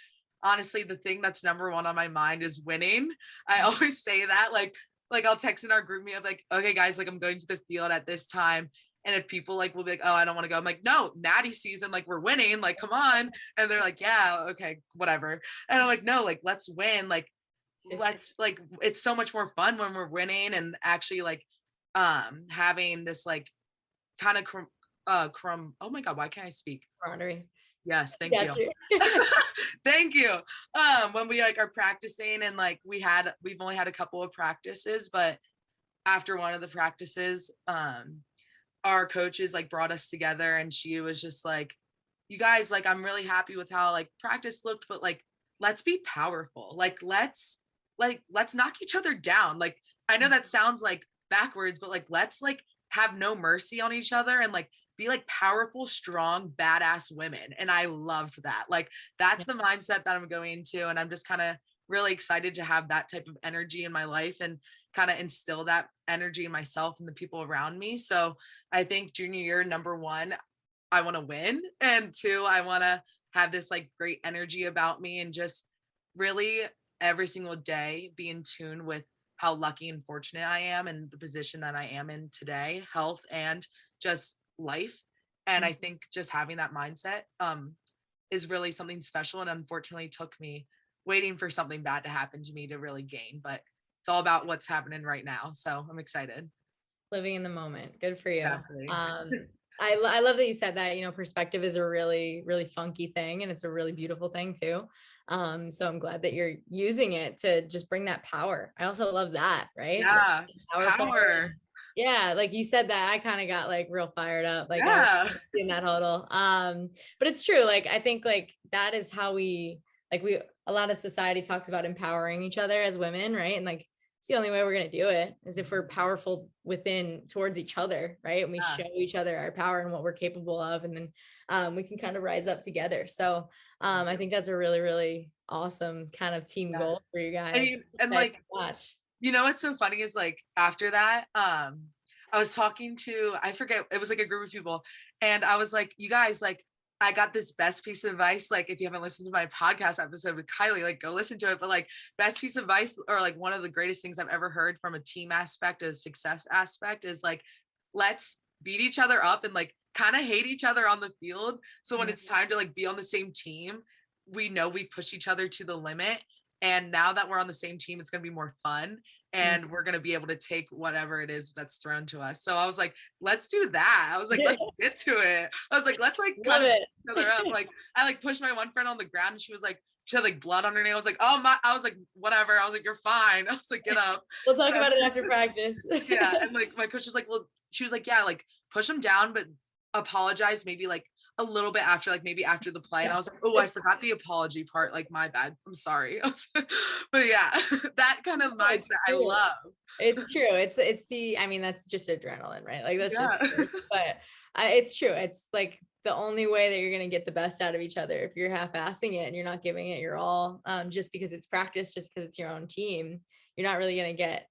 honestly, the thing that's number one on my mind is winning. I always say that, like I'll text in our group me, I'm like, okay guys, like I'm going to the field at this time. And if people like will be like, oh, I don't want to go, I'm like, no, natty season, like we're winning, like come on. And they're like, yeah, okay, whatever. And I'm like, no, like let's win, like let's, like it's so much more fun when we're winning, and actually like having this like kind of oh my god, why can't I speak? Camaraderie. Yes, thank you. Thank you. When we like are practicing, and like we've only had a couple of practices, but after one of the practices, our coaches like brought us together, and she was just like, you guys, like I'm really happy with how like practice looked, but like let's be powerful. Like let's knock each other down. Like I know that sounds like backwards, but like let's like have no mercy on each other, and like be like powerful, strong, badass women. And I loved that. Like that's the mindset that I'm going into. And I'm just kind of really excited to have that type of energy in my life, and kind of instill that energy in myself and the people around me. So I think junior year, number one, I want to win. And two, I want to have this like great energy about me and just really every single day be in tune with how lucky and fortunate I am and the position that I am in today, health and just life. And I think just having that mindset is really something special. And unfortunately took me waiting for something bad to happen to me to really gain, but it's all about what's happening right now. So I'm excited. Living in the moment. Good for you. Definitely. I love that you said that, perspective is a really, really funky thing. And it's a really beautiful thing too. So I'm glad that you're using it to just bring that power. I also love that, right? Yeah. Like, Power. Yeah. Like you said that, I kind of got like real fired up. Like Yeah. I was in that huddle. But it's true. Like, I think like that is how a lot of society talks about empowering each other as women. Right. And like, it's the only way we're going to do it is if we're powerful within towards each other. Right. And we show each other our power and what we're capable of. And then we can kind of rise up together. So I think that's a really, really awesome kind of team goal for you guys. And like, watch. What's so funny is like after that, I was talking to, I forget, it was like a group of people. And I was like, you guys, like, I got this best piece of advice. Like, if you haven't listened to my podcast episode with Kylie, like go listen to it. But like best piece of advice, or like one of the greatest things I've ever heard from a team aspect, a success aspect, is like, let's beat each other up and like kind of hate each other on the field. So when it's time to like be on the same team, we know we push each other to the limit. And now that we're on the same team, it's going to be more fun. And we're going to be able to take whatever it is that's thrown to us. So I was like, let's do that. I was like, let's get to it. I was like, let's like kind of beat each other up. Like I like pushed my one friend on the ground and she was like, she had like blood on her nail. I was like, oh my, I was like, whatever. I was like, you're fine. I was like, get up. We'll talk about it after practice. Yeah. And like my coach was like, well, she was like, yeah, like push them down, but apologize maybe like a little bit after, like maybe after the play. And I was like, oh, I forgot the apology part. Like my bad. I'm sorry. But yeah, that kind of mindset I love. It's true. It's I mean, that's just adrenaline, right? Like that's just, but it's true. It's like the only way that you're going to get the best out of each other. If you're half-assing it and you're not giving it your all, just because it's practice, just because it's your own team, you're not really going to get,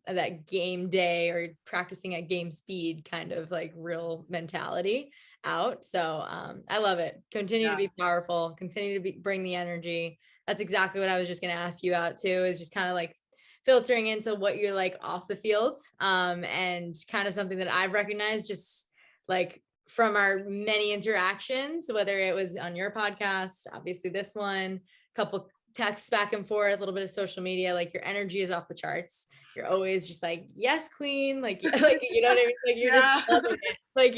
that game day or practicing at game speed kind of like real mentality out. So I love it. Continue to be powerful, continue to bring the energy. That's exactly what I was just going to ask you out too, is just kind of like filtering into what you're like off the field. And kind of something that I've recognized just like from our many interactions, whether it was on your podcast, obviously this one, couple texts back and forth, a little bit of social media, like your energy is off the charts. You're always just like, yes, queen. Like, you know what I mean? Like you're just loving it, like,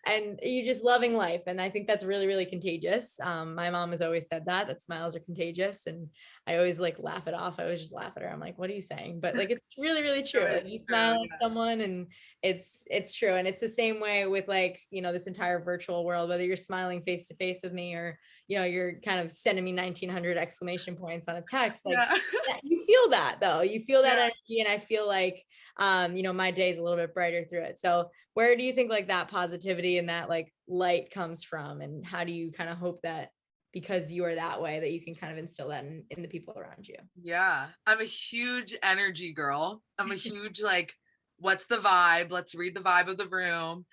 and you're just loving life. And I think that's really, really contagious. My mom has always said that smiles are contagious. And I always like laugh it off. I always just laugh at her. I'm like, what are you saying? But like, it's really, really true. Like you smile at someone and it's true. And it's the same way with like, this entire virtual world, whether you're smiling face to face with me or, you're kind of sending me 1900 exclamation points on a text. Like you feel that though, you feel that energy. And I feel like, my day is a little bit brighter through it. So where do you think like that positivity and that like light comes from? And how do you kind of hope that because you are that way that you can kind of instill that in the people around you? Yeah. I'm a huge energy girl. I'm a huge, like, what's the vibe? Let's read the vibe of the room.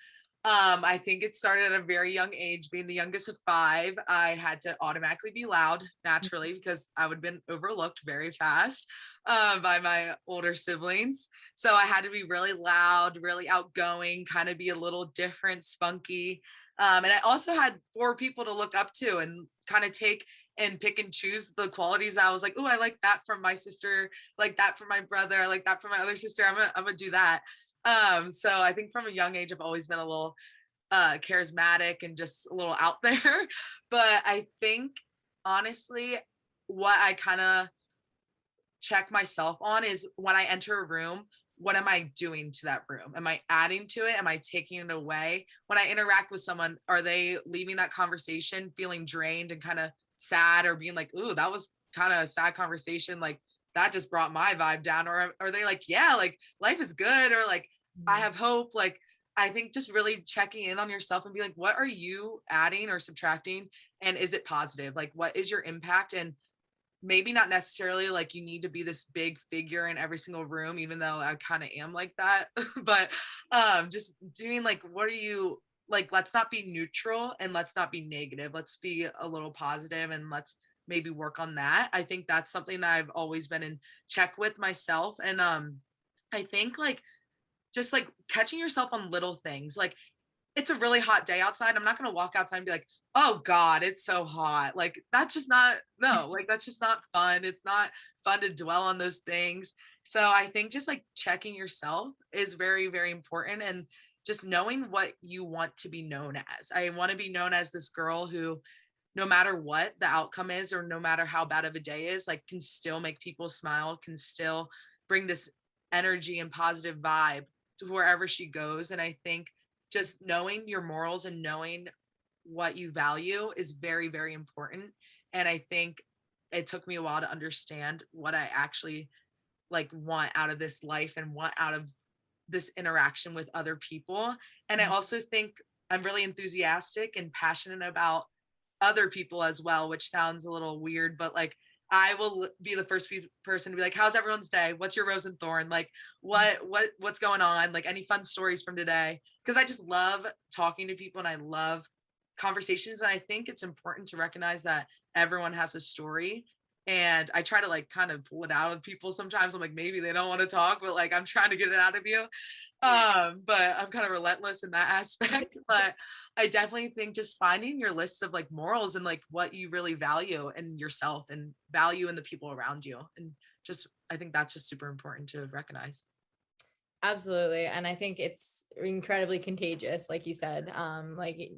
I think it started at a very young age. Being the youngest of 5, I had to automatically be loud naturally because I would have been overlooked very fast by my older siblings. So I had to be really loud, really outgoing, kind of be a little different, spunky. And I also had 4 people to look up to and kind of take and pick and choose the qualities that I was like, oh, I like that from my sister, like that from my brother, I like that from my other sister. I'm gonna do that. So I think from a young age, I've always been a little charismatic and just a little out there. But I think honestly, what I kind of check myself on is when I enter a room, what am I doing to that room? Am I adding to it? Am I taking it away? When I interact with someone, are they leaving that conversation feeling drained and kind of sad, or being like, ooh, that was kind of a sad conversation, like that just brought my vibe down? Or are they like, yeah, like life is good, or like I have hope? Like I think just really checking in on yourself and be like, what are you adding or subtracting, and is it positive? Like what is your impact? And maybe not necessarily like you need to be this big figure in every single room, even though I kind of am like that. But just doing like, what are you like, let's not be neutral and let's not be negative. Let's be a little positive and let's maybe work on that. I think that's something that I've always been in check with myself. And I think like just like catching yourself on little things. Like it's a really hot day outside. I'm not going to walk outside and be like, oh God, it's so hot. Like that's just not, no, like that's just not fun. It's not fun to dwell on those things. So I think just like checking yourself is very, very important. And just knowing what you want to be known as. I want to be known as this girl who, no matter what the outcome is, or no matter how bad of a day is, like can still make people smile, can still bring this energy and positive vibe to wherever she goes. And I think just knowing your morals and knowing what you value is very, very important. And I think it took me a while to understand what I actually like want out of this life and want out of this interaction with other people. And I also think I'm really enthusiastic and passionate about other people as well, which sounds a little weird, but like I will be the first person to be like, how's everyone's day? What's your rose and thorn? Like what's going on? Like any fun stories from today? Because I just love talking to people and I love conversations. And I think it's important to recognize that everyone has a story. And I try to like kind of pull it out of people sometimes. I'm like, maybe they don't want to talk, but like I'm trying to get it out of you. But I'm kind of relentless in that aspect. But I definitely think just finding your list of like morals and like what you really value in yourself and value in the people around you. And just, I think that's just super important to recognize. Absolutely. And I think it's incredibly contagious, like you said. Like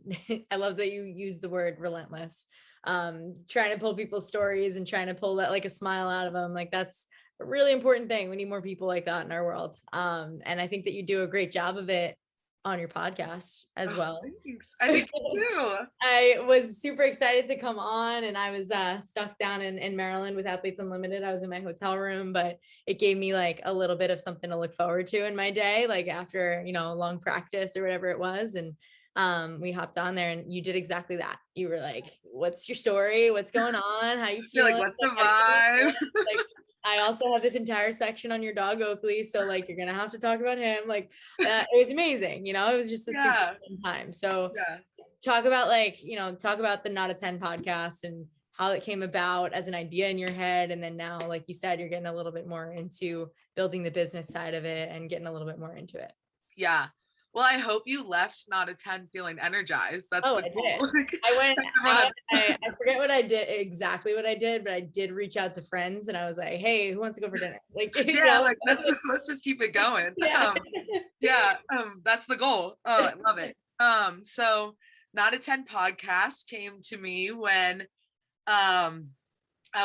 I love that you use the word relentless. Trying to pull people's stories and trying to pull that like a smile out of them. Like that's a really important thing. We need more people like that in our world. And I think that you do a great job of it on your podcast as well. Thanks. I think you do. I was super excited to come on, and I was stuck down in Maryland with Athletes Unlimited. I was in my hotel room, but it gave me like a little bit of something to look forward to in my day, like after, you know, a long practice or whatever it was. And we hopped on there and you did exactly that. You were like, what's your story? What's going on? How you feel? Like, what's the vibe? Like, I also have this entire section on your dog Oakley, so like you're gonna have to talk about him. Like it was amazing, you know. It was just a super fun time. So talk about like, you know, talk about the Not a 10 podcast and how it came about as an idea in your head, and then now, like you said, you're getting a little bit more into building the business side of it and getting a little bit more into it. Yeah. Well, I hope you left Not a 10 feeling energized. That's the goal. I went, I forget what I did, exactly what I did, but I did reach out to friends and I was like, hey, who wants to go for dinner? Like, yeah, like let's just keep it going. That's the goal. Oh, I love it. So Not a 10 podcast came to me when I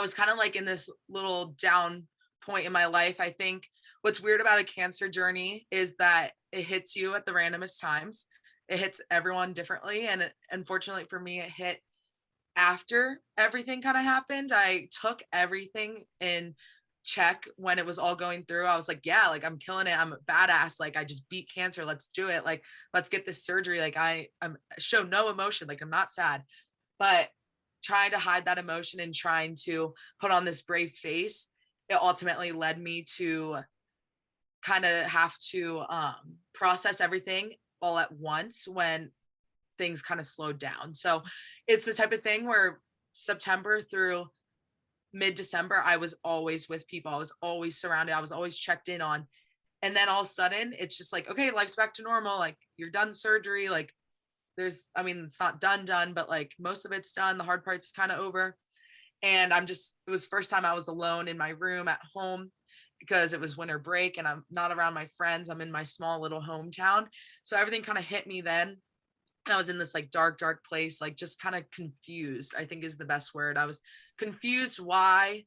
was kind of like in this little down point in my life. I think what's weird about a cancer journey is that it hits you at the randomest times. It hits everyone differently. And unfortunately for me, it hit after everything kind of happened. I took everything in check when it was all going through. I was like, yeah, like I'm killing it. I'm a badass. Like I just beat cancer. Let's do it. Like, let's get this surgery. Like I'm show no emotion. Like I'm not sad, but trying to hide that emotion and trying to put on this brave face, it ultimately led me to kind of have to process everything all at once when things kind of slowed down. So it's the type of thing where September through mid-December, I was always with people. I was always surrounded. I was always checked in on. And then all of a sudden it's just like, okay, life's back to normal. Like you're done surgery. Like it's not done, but like most of it's done. The hard part's kind of over. And it was the first time I was alone in my room at home, because it was winter break and I'm not around my friends. I'm in my small little hometown. So everything kind of hit me then. And I was in this like dark place, like just kind of confused, I think is the best word. I was confused why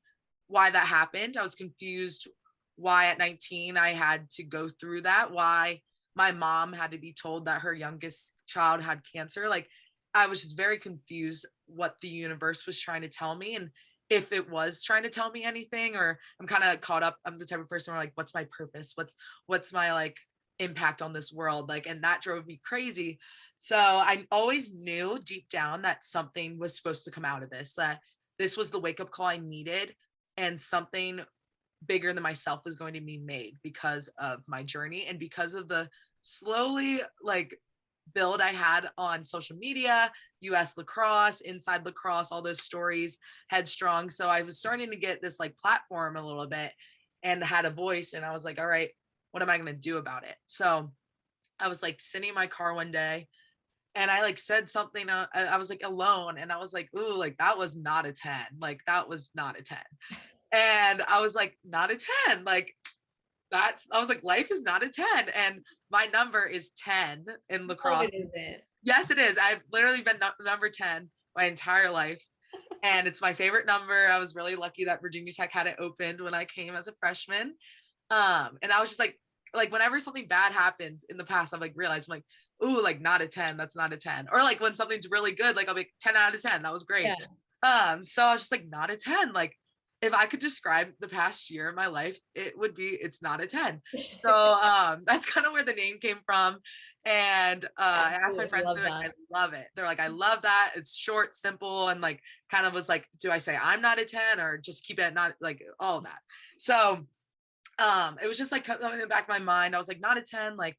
that happened. I was confused why at 19 I had to go through that, why my mom had to be told that her youngest child had cancer. Like I was just very confused what the universe was trying to tell me, and if it was trying to tell me anything, or I'm kind of caught up. I'm the type of person where like, what's my purpose? What's my like impact on this world? Like, and that drove me crazy. So I always knew deep down that something was supposed to come out of this, that this was the wake up call I needed, and something bigger than myself was going to be made because of my journey and because of the slowly like build I had on social media, US lacrosse, inside lacrosse, all those stories, headstrong. So I was starting to get this like platform a little bit and had a voice, and I was like, all right, what am I going to do about it? So I was like sitting in my car one day, and I like said something, I was like alone, and I was like, ooh, like that was not a 10. Like that was not a 10. And I was like, not a 10. Like I was like, life is not a 10. And my number is 10 in lacrosse. It isn't. Yes, it is. I've literally been number 10 my entire life. And it's my favorite number. I was really lucky that Virginia Tech had it opened when I came as a freshman. And I was just like whenever something bad happens in the past, I've like realized I'm like, ooh, like not a 10, that's not a 10. Or like when something's really good, like I'll be 10 out of 10. That was great. Yeah. So I was just like, not a 10. Like if I could describe the past year of my life, it would be, it's not a 10. So that's kind of where the name came from. And I asked my friends, they're like, I love it. They're like, I love that. It's short, simple, and like kind of was like, do I say I'm not a 10 or just keep it not like all of that? So it was just like something in the back of my mind. I was like, not a 10, like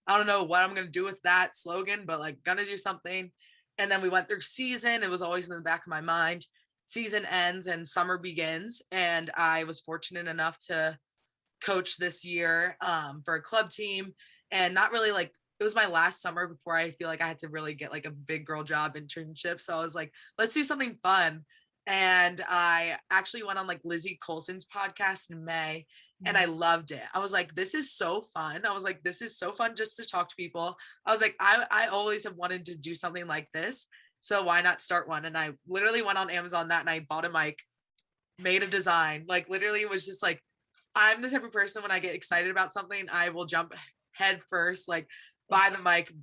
I don't know what I'm gonna do with that slogan, but like gonna do something. And then we went through season. It was always in the back of my mind. Season ends and summer begins, and I was fortunate enough to coach this year for a club team, and not really like, it was my last summer before I feel like I had to really get like a big girl job internship. So I was like, let's do something fun. And I actually went on like Lizzie Colson's podcast in May, and I loved it. I was like, this is so fun. I was like, this is so fun just to talk to people. I was like, I always have wanted to do something like this. So why not start one? And I literally went on Amazon that night, bought a mic, made a design. Like literally it was just like, I'm the type of person when I get excited about something, I will jump head first, like buy the mic,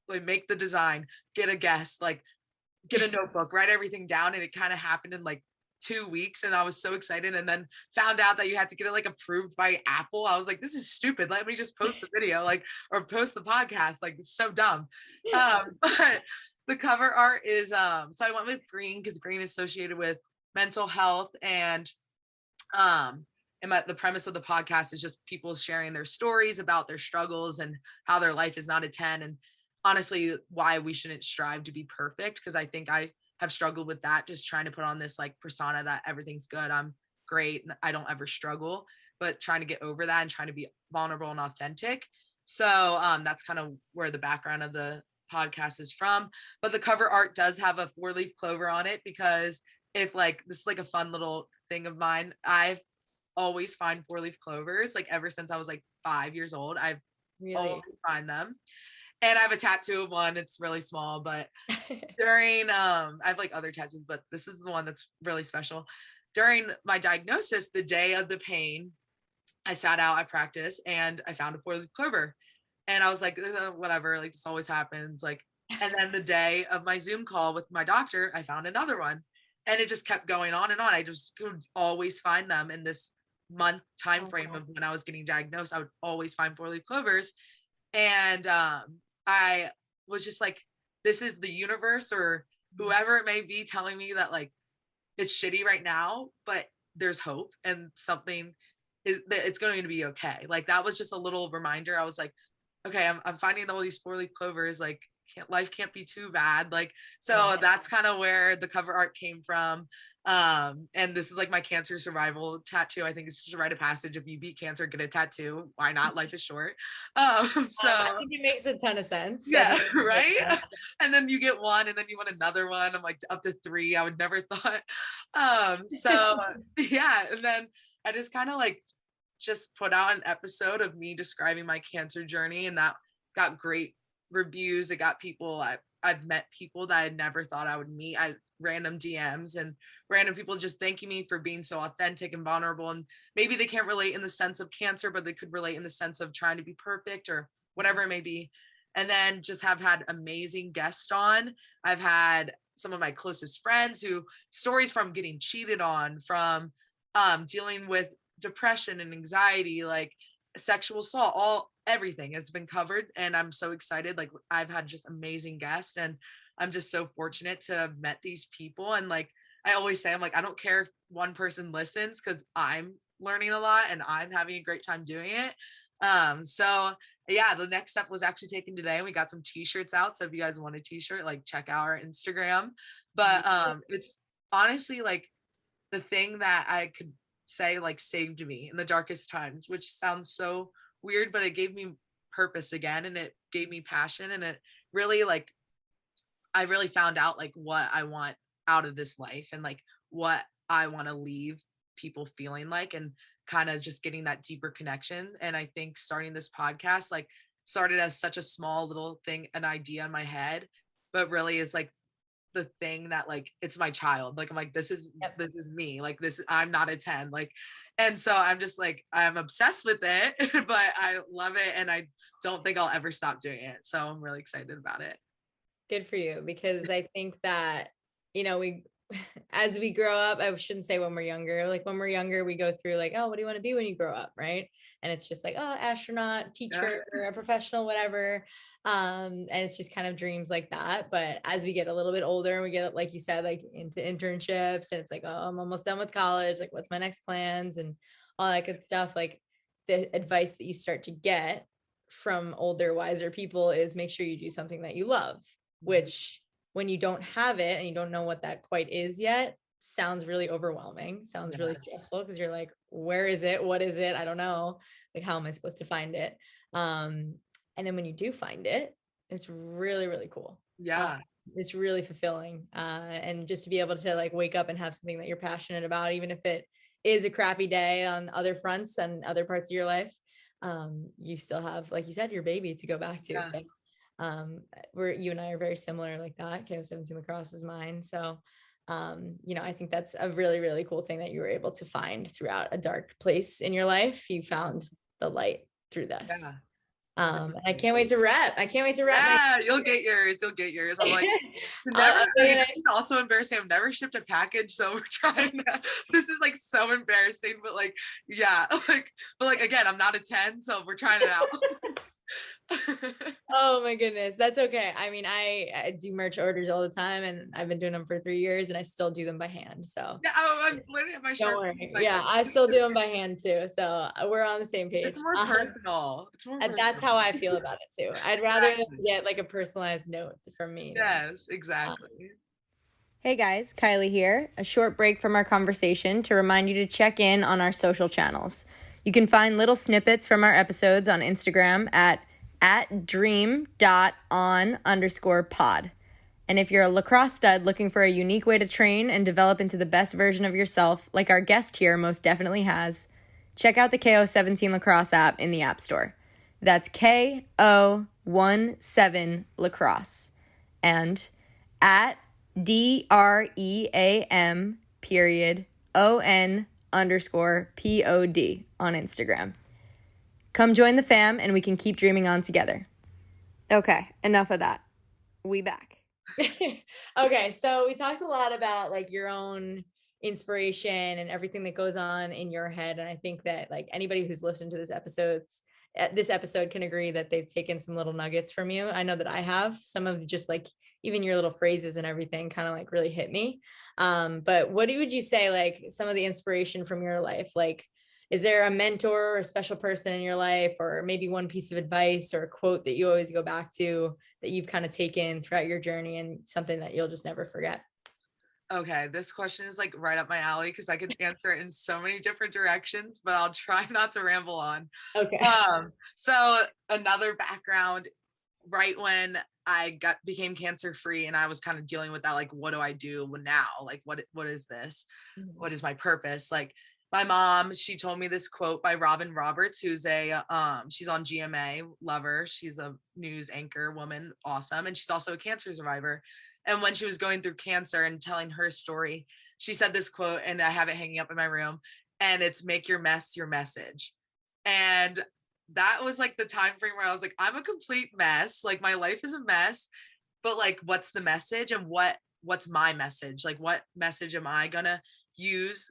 like make the design, get a guest, like get a notebook, write everything down. And it kind of happened in like 2 weeks. And I was so excited. And then found out that you had to get it like approved by Apple. I was like, this is stupid. Let me just post the video, like, or post the podcast. Like it's so dumb. But the cover art is, so I went with green because green is associated with mental health. And the premise of the podcast is just people sharing their stories about their struggles and how their life is not a 10. And honestly, why we shouldn't strive to be perfect. Because I think I have struggled with that, just trying to put on this like persona that everything's good, I'm great, and I don't ever struggle, but trying to get over that and trying to be vulnerable and authentic. So that's kind of where the background of the podcast is from. But the cover art does have a 4-leaf clover on it, because if like, this is like a fun little thing of mine, I've always find 4-leaf clovers, like ever since I was like 5 years old. I've always find them. And I have a tattoo of one. It's really small, but during I have like other tattoos, but this is the one that's really special. During my diagnosis, the day of the pain, I sat out, I practiced, and I found a 4-leaf clover. And I was like, whatever, like this always happens. Like, and then the day of my Zoom call with my doctor, I found another one. And it just kept going on and on. I just could always find them in this month time frame of when I was getting diagnosed. I would always find 4-leaf clovers. And I was just like, this is the universe or whoever it may be telling me that like it's shitty right now, but there's hope and something is that it's going to be okay. Like that was just a little reminder. I was like, okay, I'm finding all these 4-leaf clovers, like life can't be too bad. Like, so that's kind of where the cover art came from. And this is like my cancer survival tattoo. I think it's just a rite of passage. If you beat cancer, get a tattoo. Why not? Life is short. So I think it makes a ton of sense. Yeah, right. And then you get one, and then you want another one. I'm like up to 3. I would never thought. So yeah, and then I just kind of like just put out an episode of me describing my cancer journey, and that got great reviews. It got people, I've met people that I never thought I would meet. Random DMs and random people just thanking me for being so authentic and vulnerable. And maybe they can't relate in the sense of cancer, but they could relate in the sense of trying to be perfect or whatever it may be. And then just have had amazing guests on. I've had some of my closest friends who stories from getting cheated on, from dealing with depression and anxiety, like sexual assault, everything has been covered. And I'm so excited. Like I've had just amazing guests, and I'm just so fortunate to have met these people. And like I always say, I'm like, I don't care if one person listens because I'm learning a lot and I'm having a great time doing it. So yeah, the next step was actually taken today. We got some t-shirts out. So if you guys want a t-shirt, like check out our Instagram. But it's honestly like the thing that I could say like saved me in the darkest times, which sounds so weird, but it gave me purpose again, and it gave me passion, and it really like I really found out like what I want out of this life and like what I want to leave people feeling like, and kind of just getting that deeper connection. And I think starting this podcast like started as such a small little thing, an idea in my head, but really is like the thing that like it's my child. Like I'm like, this is me. Like this, I'm not a 10. Like, and so I'm just like, I'm obsessed with it, but I love it. And I don't think I'll ever stop doing it. So I'm really excited about it. Good for you, because I think that, we, as we grow up, I shouldn't say when we're younger, like when we're younger, we go through like, oh, what do you want to be when you grow up? Right. And it's just like, oh, astronaut, teacher, or a professional, whatever. And it's just kind of dreams like that. But as we get a little bit older and we get, like you said, like into internships, and it's like, oh, I'm almost done with college. Like, what's my next plans and all that good stuff. Like the advice that you start to get from older, wiser people is make sure you do something that you love, which when you don't have it and you don't know what that quite is yet, sounds really overwhelming, sounds really stressful, because you're like, where is it? What is it? I don't know. Like, how am I supposed to find it? And then when you do find it, it's really, really cool. Yeah. It's really fulfilling. And just to be able to like wake up and have something that you're passionate about, even if it is a crappy day on other fronts and other parts of your life, you still have, like you said, your baby to go back to. Yeah. So you and I are very similar like that. KO17 lacrosse is mine. So, I think that's a really, really cool thing that you were able to find throughout a dark place in your life. You found the light through this. Yeah. I can't wait to rep. Yeah, you'll get yours. I'm like, this is also embarrassing. I've never shipped a package, so we're trying to, this is like so embarrassing, but like, yeah, but like, again, I'm not a 10, so we're trying it out. Oh my goodness, that's okay. I mean, I do merch orders all the time, and I've been doing them for 3 years, and I still do them by hand. So yeah, I'm literally at my shirt. Don't worry. Yeah, I still do them by hand too. So we're on the same page. It's more personal. That's how I feel about it too. I'd rather get like a personalized note from me. Yes, exactly. Hey guys, Kylie here. A short break from our conversation to remind you to check in on our social channels. You can find little snippets from our episodes on Instagram at dream.on_pod. And if you're a lacrosse stud looking for a unique way to train and develop into the best version of yourself, like our guest here most definitely has, check out the KO17 Lacrosse app in the App Store. That's KO17 Lacrosse. And at DREAM_ON_POD on Instagram. Come join the fam and we can keep dreaming on together. Okay, enough of that. We back. Okay, so we talked a lot about like your own inspiration and everything that goes on in your head. And I think that like anybody who's listened to this episode can agree that they've taken some little nuggets from you. I know that I have. Some of just like even your little phrases and everything kind of like really hit me. But what would you say, like some of the inspiration from your life? Like, is there a mentor or a special person in your life, or maybe one piece of advice or a quote that you always go back to that you've kind of taken throughout your journey and something that you'll just never forget? Okay, this question is like right up my alley because I could answer it in so many different directions, but I'll try not to ramble on. Okay. So another background, right when I became cancer free and I was kind of dealing with that, like, what do I do now? Like, what is this? Mm-hmm. What is my purpose? Like, my mom, she told me this quote by Robin Roberts, who's she's on GMA, love her. She's a news anchor woman, awesome. And she's also a cancer survivor. And when she was going through cancer and telling her story, she said this quote, and I have it hanging up in my room, and it's make your mess your message. And that was like the time frame where I was like, I'm a complete mess. Like my life is a mess, but like, what's the message and what's my message? Like, what message am I gonna use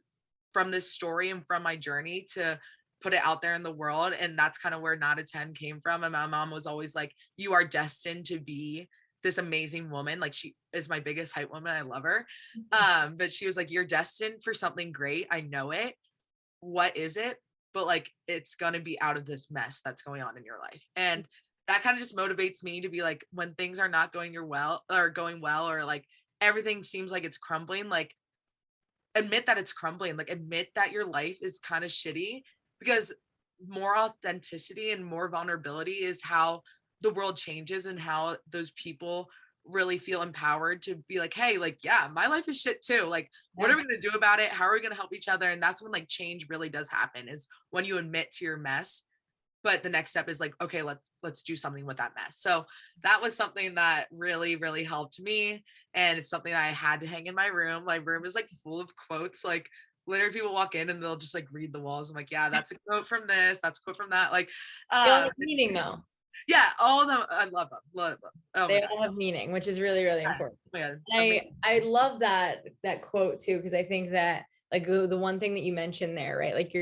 from this story and from my journey to put it out there in the world? And that's kind of where Not a 10 came from. And my mom was always like, you are destined to be this amazing woman. Like she is my biggest hype woman. I love her. But she was like, you're destined for something great. I know it. What is it? But like, it's going to be out of this mess that's going on in your life. And that kind of just motivates me to be like, when things are not going going well, or like everything seems like it's crumbling, like admit that it's crumbling, like admit that your life is kind of shitty, because more authenticity and more vulnerability is how the world changes, and how those people really feel empowered to be like, hey, like, yeah, my life is shit too. Like, what are we going to do about it? How are we going to help each other? And that's when like change really does happen, is when you admit to your mess. But the next step is like, okay, let's do something with that mess. So that was something that really, really helped me. And it's something that I had to hang in my room. My room is like full of quotes. Like literally people walk in and they'll just like read the walls. I'm like, yeah, that's a quote from this. That's a quote from that. Like, They all have meaning though. yeah, all of them. I love them. Love them. Oh they all have meaning, which is really, really important. Yeah. I love that quote too, because I think that like the one thing that you mentioned there, right? Like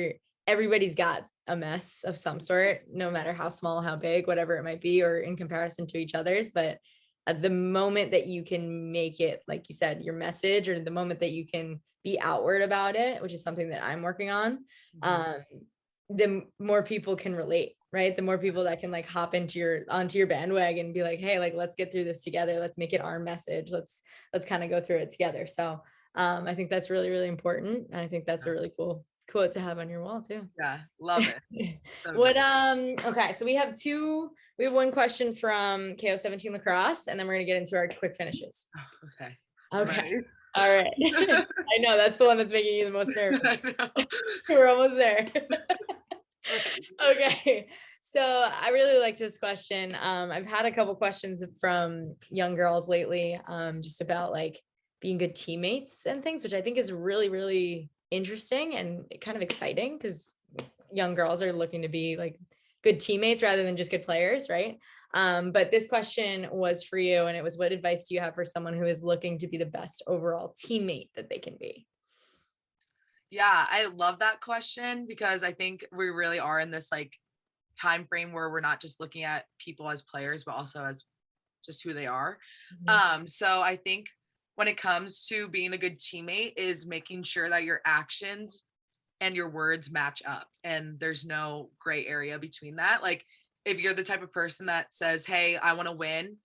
everybody's got a mess of some sort, no matter how small, how big, whatever it might be, or in comparison to each other's. But at the moment that you can make it, like you said, your message, or the moment that you can be outward about it, which is something that I'm working on, the more people can relate, right? The more people that can like hop onto your bandwagon and be like, hey, like, let's get through this together. Let's make it our message. Let's kind of go through it together. So I think that's really, really important. And I think that's a really cool quote to have on your wall too. Yeah, love it. So Okay, so we have one question from KO17 Lacrosse, and then we're gonna get into our quick finishes. Okay. All right. I know that's the one that's making you the most nervous. I know. We're almost there. Okay, so I really like this question. I've had a couple questions from young girls lately, just about like being good teammates and things, which I think is really, really interesting and kind of exciting, because young girls are looking to be like good teammates rather than just good players, right? But this question was for you, and it was, what advice do you have for someone who is looking to be the best overall teammate that they can be? Yeah, I love that question, because I think we really are in this like time frame where we're not just looking at people as players, but also as just who they are. So I think when it comes to being a good teammate is making sure that your actions and your words match up, and there's no gray area between that. Like if you're the type of person that says, hey, I want to win,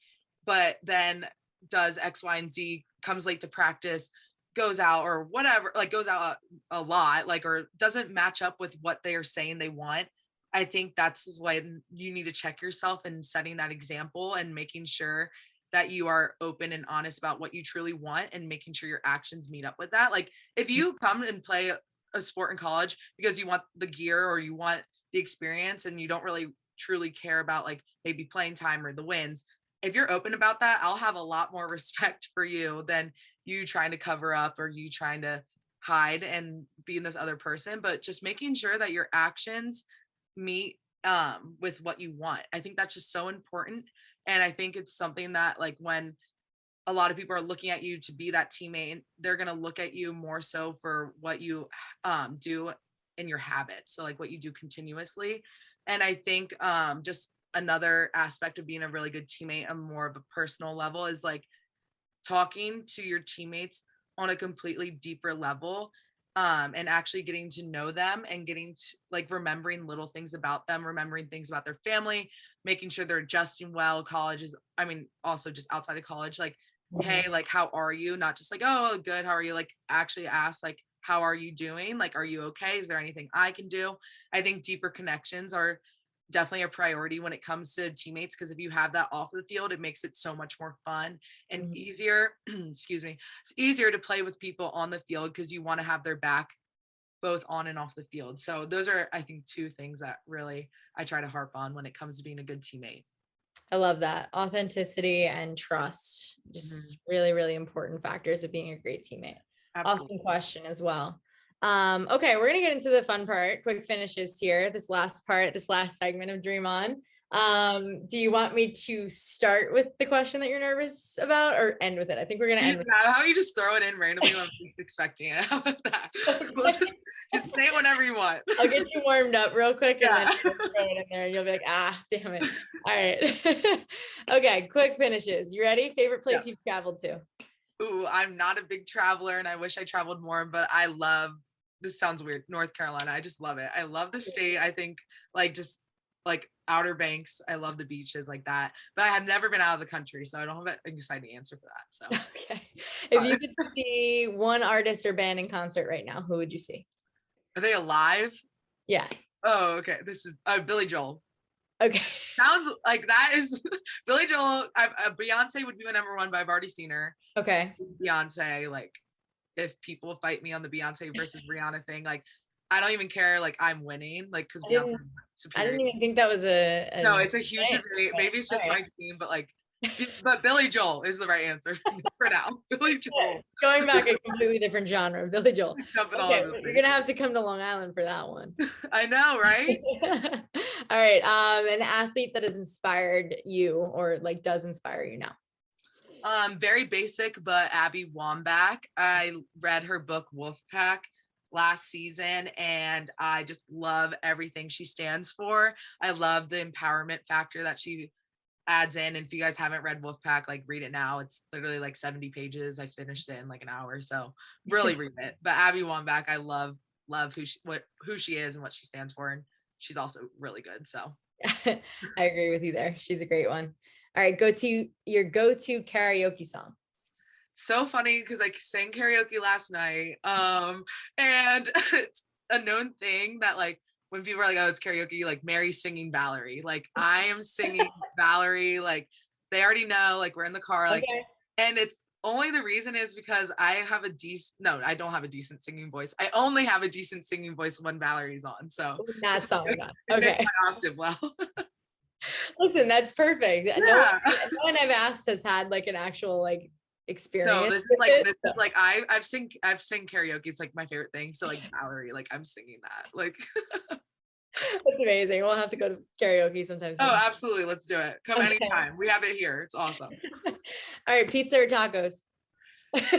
but then does X, Y, and Z, comes late to practice, goes out or whatever, like goes out a lot, like, or doesn't match up with what they are saying they want, I think that's when you need to check yourself and setting that example and making sure that you are open and honest about what you truly want, and making sure your actions meet up with that. Like if you come and play a sport in college because you want the gear or you want the experience, and you don't really truly care about like maybe playing time or the wins, if you're open about that, I'll have a lot more respect for you than you trying to cover up or you trying to hide and being this other person. But just making sure that your actions meet with what you want. I think that's just so important. And I think it's something that like when a lot of people are looking at you to be that teammate, they're going to look at you more so for what you do in your habits. So like what you do continuously. And I think just another aspect of being a really good teammate on more of a personal level is like talking to your teammates on a completely deeper level, and actually getting to know them and getting to like remembering little things about them, remembering things about their family, making sure they're adjusting well. College is, I mean, also just outside of college, like, hey, like, how are you? Not just like, oh, good, how are you? Like actually ask like, how are you doing? Like, are you okay? Is there anything I can do? I think deeper connections are definitely a priority when it comes to teammates, because if you have that off the field, it makes it so much more fun and easier excuse me, it's easier to play with people on the field because you want to have their back both on and off the field. So those are, I think, two things that really I try to harp on when it comes to being a good teammate. I love that. Authenticity and trust, just really, really important factors of being a great teammate. Absolutely. Awesome question as well. Okay, we're gonna get into the fun part, quick finishes here. This last segment of Dream On. Do you want me to start with the question that you're nervous about or end with it? I think we're gonna end with How about you just throw it in randomly when I'm least expecting it? How about that? We'll just say it whenever you want. I'll get you warmed up real quick and Yeah. then throw it in there and you'll be like, damn it. All right. Okay, quick finishes. You ready? Favorite place you've traveled to? Ooh, I'm not a big traveler and I wish I traveled more, but I love, this sounds weird, North Carolina. I just love it. I love the state. I think like just like Outer Banks. I love the beaches like that, but I have never been out of the country, so I don't have an exciting answer for that. So okay. If you could see one artist or band in concert right now, who would you see? Are they alive? Yeah. Oh, okay. This is Billy Joel. Okay. Sounds like that is Billy Joel. Beyonce would be my number one, but I've already seen her. Okay. Beyonce, like if people fight me on the Beyonce versus Rihanna thing, like I don't even care. Like I'm winning, like because Beyonce's superior. I didn't even think that was a no, it's a huge debate. Maybe it's just my team, but like, but Billy Joel is the right answer for now. Billy Joel. Going back a completely different genre, Billy Joel. Okay, you're gonna have to come to Long Island for that one. I know, right? All right. An athlete that has inspired you or like does inspire you now. Very basic, but Abby Wambach. I read her book Wolfpack last season and I just love everything she stands for. I love the empowerment factor that she adds in. And if you guys haven't read Wolfpack, like read it now. It's literally like 70 pages. I finished it in like an hour. So really read it. But Abby Wambach, I love who she is and what she stands for. And she's also really good. So I agree with you there. She's a great one. All right, your go-to karaoke song. So funny because I sang karaoke last night. And it's a known thing that like when people are like, oh, it's karaoke, like Mary's singing Valerie. Like I am singing Valerie. Like they already know, like we're in the car, like, okay. And it's only the reason is because I don't have a decent singing voice. I only have a decent singing voice when Valerie's on. So that song. Okay. My octave well. Listen, that's perfect. Yeah. No one I've asked has had like an actual like experience. No, this is like I've sang karaoke. It's like my favorite thing. So like Valerie, like I'm singing that. Like that's amazing. We'll have to go to karaoke sometime soon. Oh, absolutely. Let's do it. Come anytime. We have it here. It's awesome. All right, pizza or tacos? Okay.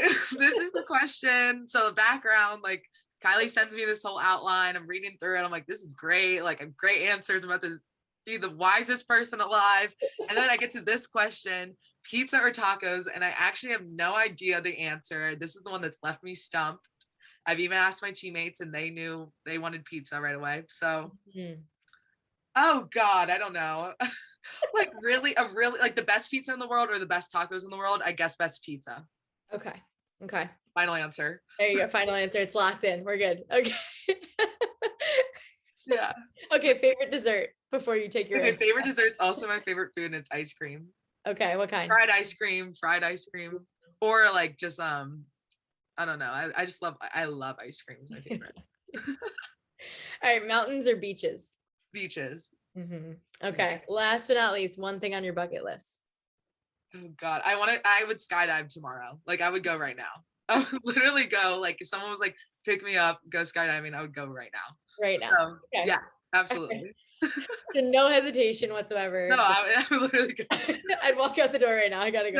This is the question. So the background, like Kylie sends me this whole outline. I'm reading through it. I'm like, this is great. Like, great answers. I'm about to be the wisest person alive. And then I get to this question, pizza or tacos? And I actually have no idea the answer. This is the one that's left me stumped. I've even asked my teammates and they knew they wanted pizza right away. So, oh God, I don't know. Like really, like the best pizza in the world or the best tacos in the world? I guess best pizza. Okay. Final answer. There you go. Final answer. It's locked in. We're good. Okay. Yeah. Okay. Favorite dessert before you take your favorite dessert's also my favorite food and it's ice cream. Okay. What kind? Fried ice cream, or like just I don't know. I love ice cream. It's my favorite. All right, mountains or beaches? Beaches. Okay. Last but not least, one thing on your bucket list. Oh God, I would skydive tomorrow. Like I would go right now. I would literally go. Like if someone was like, pick me up, go skydiving, I would go right now. Right now. So, okay. Yeah, absolutely. So no hesitation whatsoever. No, I would literally go. I'd walk out the door right now. I gotta go.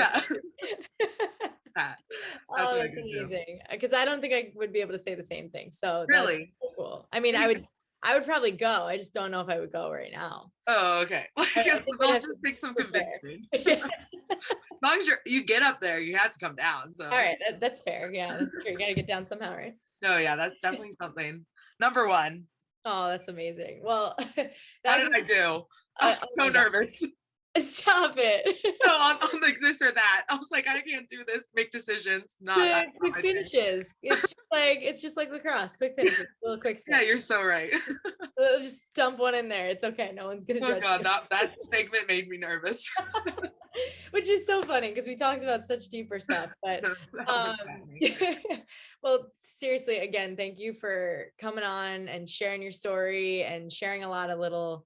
Yeah. Oh, that's amazing. Because I don't think I would be able to say the same thing. So really that's so cool. I mean, I would probably go. I just don't know if I would go right now. Oh, okay. I'll just take some convincing. As long as you get up there, you have to come down. So all right, that's fair. Yeah, that's true. You gotta get down somehow, right? No, yeah, that's definitely something. Number one. Oh, that's amazing. Well, how did I do? I'm so nervous. Stop it. No, I'm like this or that. I was like, I can't do this. Make decisions. Not quick finishes. It's just like lacrosse. Quick finishes. Little quick stuff. Yeah, you're so right. Just dump one in there. It's okay. No one's gonna judge. God, that segment made me nervous. Which is so funny because we talked about such deeper stuff. But well, seriously, again, thank you for coming on and sharing your story and sharing a lot of little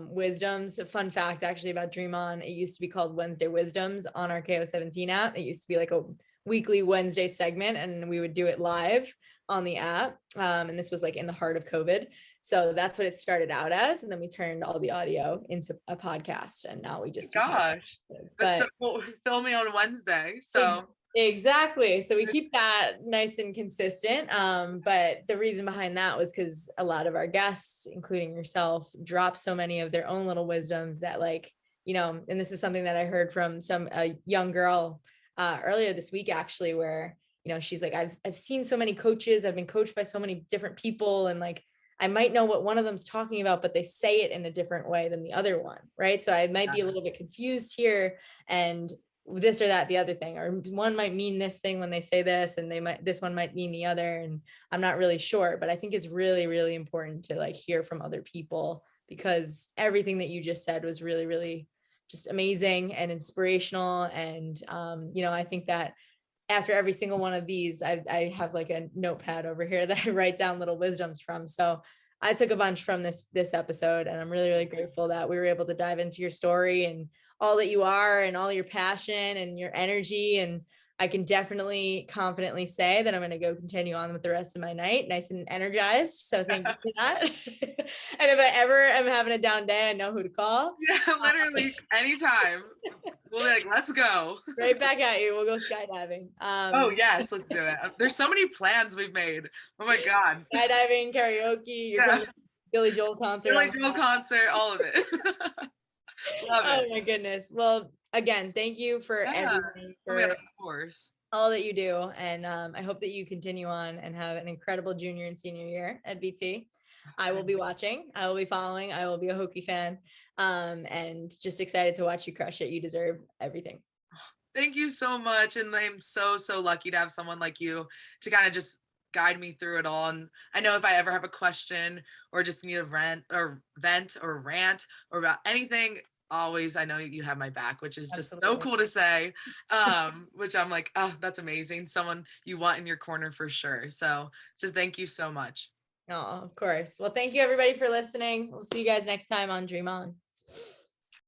wisdoms. A fun fact actually about Dream On, it used to be called Wednesday Wisdoms on our KO17 app. It used to be like a weekly Wednesday segment and we would do it live. on the app. And this was like in the heart of COVID. So that's what it started out as. And then we turned all the audio into a podcast. And now we just do Gosh, podcasts. that's so But cool. Filming on Wednesday. So exactly. So we keep that nice and consistent. But the reason behind that was because a lot of our guests, including yourself, drop so many of their own little wisdoms that, like, you know, and this is something that I heard from a young girl earlier this week, actually, where, you know, she's like, I've seen so many coaches, I've been coached by so many different people, and like, I might know what one of them's talking about, but they say it in a different way than the other one, right? So I might be a little bit confused here, and this or that, the other thing, or one might mean this thing when they say this, and this one might mean the other, and I'm not really sure. But I think it's really, really important to like hear from other people, because everything that you just said was really, really just amazing and inspirational. And you know, I think that after every single one of these, I have like a notepad over here that I write down little wisdoms from. So I took a bunch from this episode, and I'm really, really grateful that we were able to dive into your story and all that you are and all your passion and your energy. And I can definitely confidently say that I'm going to go continue on with the rest of my night, nice and energized. So thank you for that. And if I ever am having a down day, I know who to call. yeah, literally anytime. We'll be like, let's go. Right back at you. We'll go skydiving. Oh yes, let's do it. There's so many plans we've made. Oh my God. Skydiving, karaoke, you're coming to Billy Joel concert. Billy Joel concert, all of it. Love it. Oh my goodness. Well, again, thank you for everything, for of course. all that you do. And I hope that you continue on and have an incredible junior and senior year at BT. I will be watching, I will be following, I will be a Hokie fan, and just excited to watch you crush it. You deserve everything. Thank you so much. And I'm so lucky to have someone like you to kind of just guide me through it all. And I know if I ever have a question or just need a vent or rant or about anything, always, I know you have my back, which is just so cool to say. Which I'm like, oh, that's amazing. Someone you want in your corner for sure. So just thank you so much. Oh, of course. Well, thank you everybody for listening. We'll see you guys next time on Dream On.